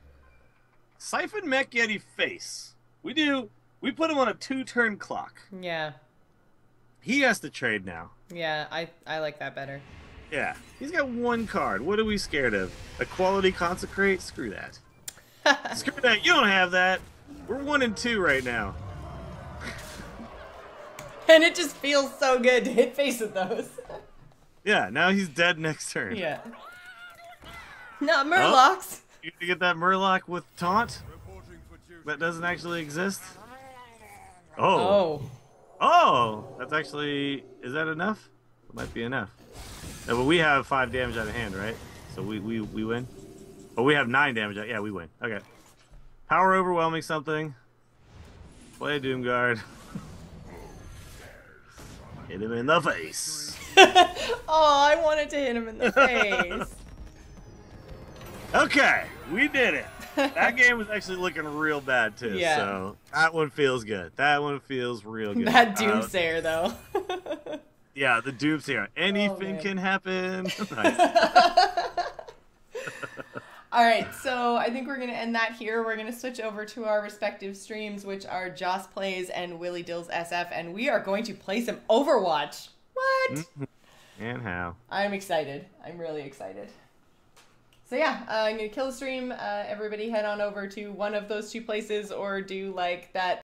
Siphon mech yeti face. We put him on a 2-turn clock. Yeah. He has to trade now. Yeah. I like that better. Yeah, he's got 1 card. What are we scared of? Equality Consecrate? Screw that. Screw that. You don't have that. We're 1 and 2 right now. And it just feels so good to hit face with those. Yeah, now he's dead next turn. Yeah. Not Murlocs. You get that Murloc with taunt? That doesn't actually exist? Oh. Oh! That's actually... Is that enough? It might be enough. Yeah, but we have 5 damage out of hand, right? So we win? Oh, we have 9 damage out... Yeah, we win. Okay. Power overwhelming something. Play Doomguard. Hit him in the face. Oh, I wanted to hit him in the face. Okay, we did it. That game was actually looking real bad too. Yeah. So that one feels good. That one feels real good. That Doomsayer though. Yeah, the Doomsayer. Anything man. can happen. Nice. All right, so I think we're going to end that here. We're going to switch over to our respective streams, which are Joss Plays and Willie Dills SF, and we are going to play some Overwatch. What? And how? I'm excited. I'm really excited. So yeah, I'm going to kill the stream. Everybody head on over to one of those 2 places or do like that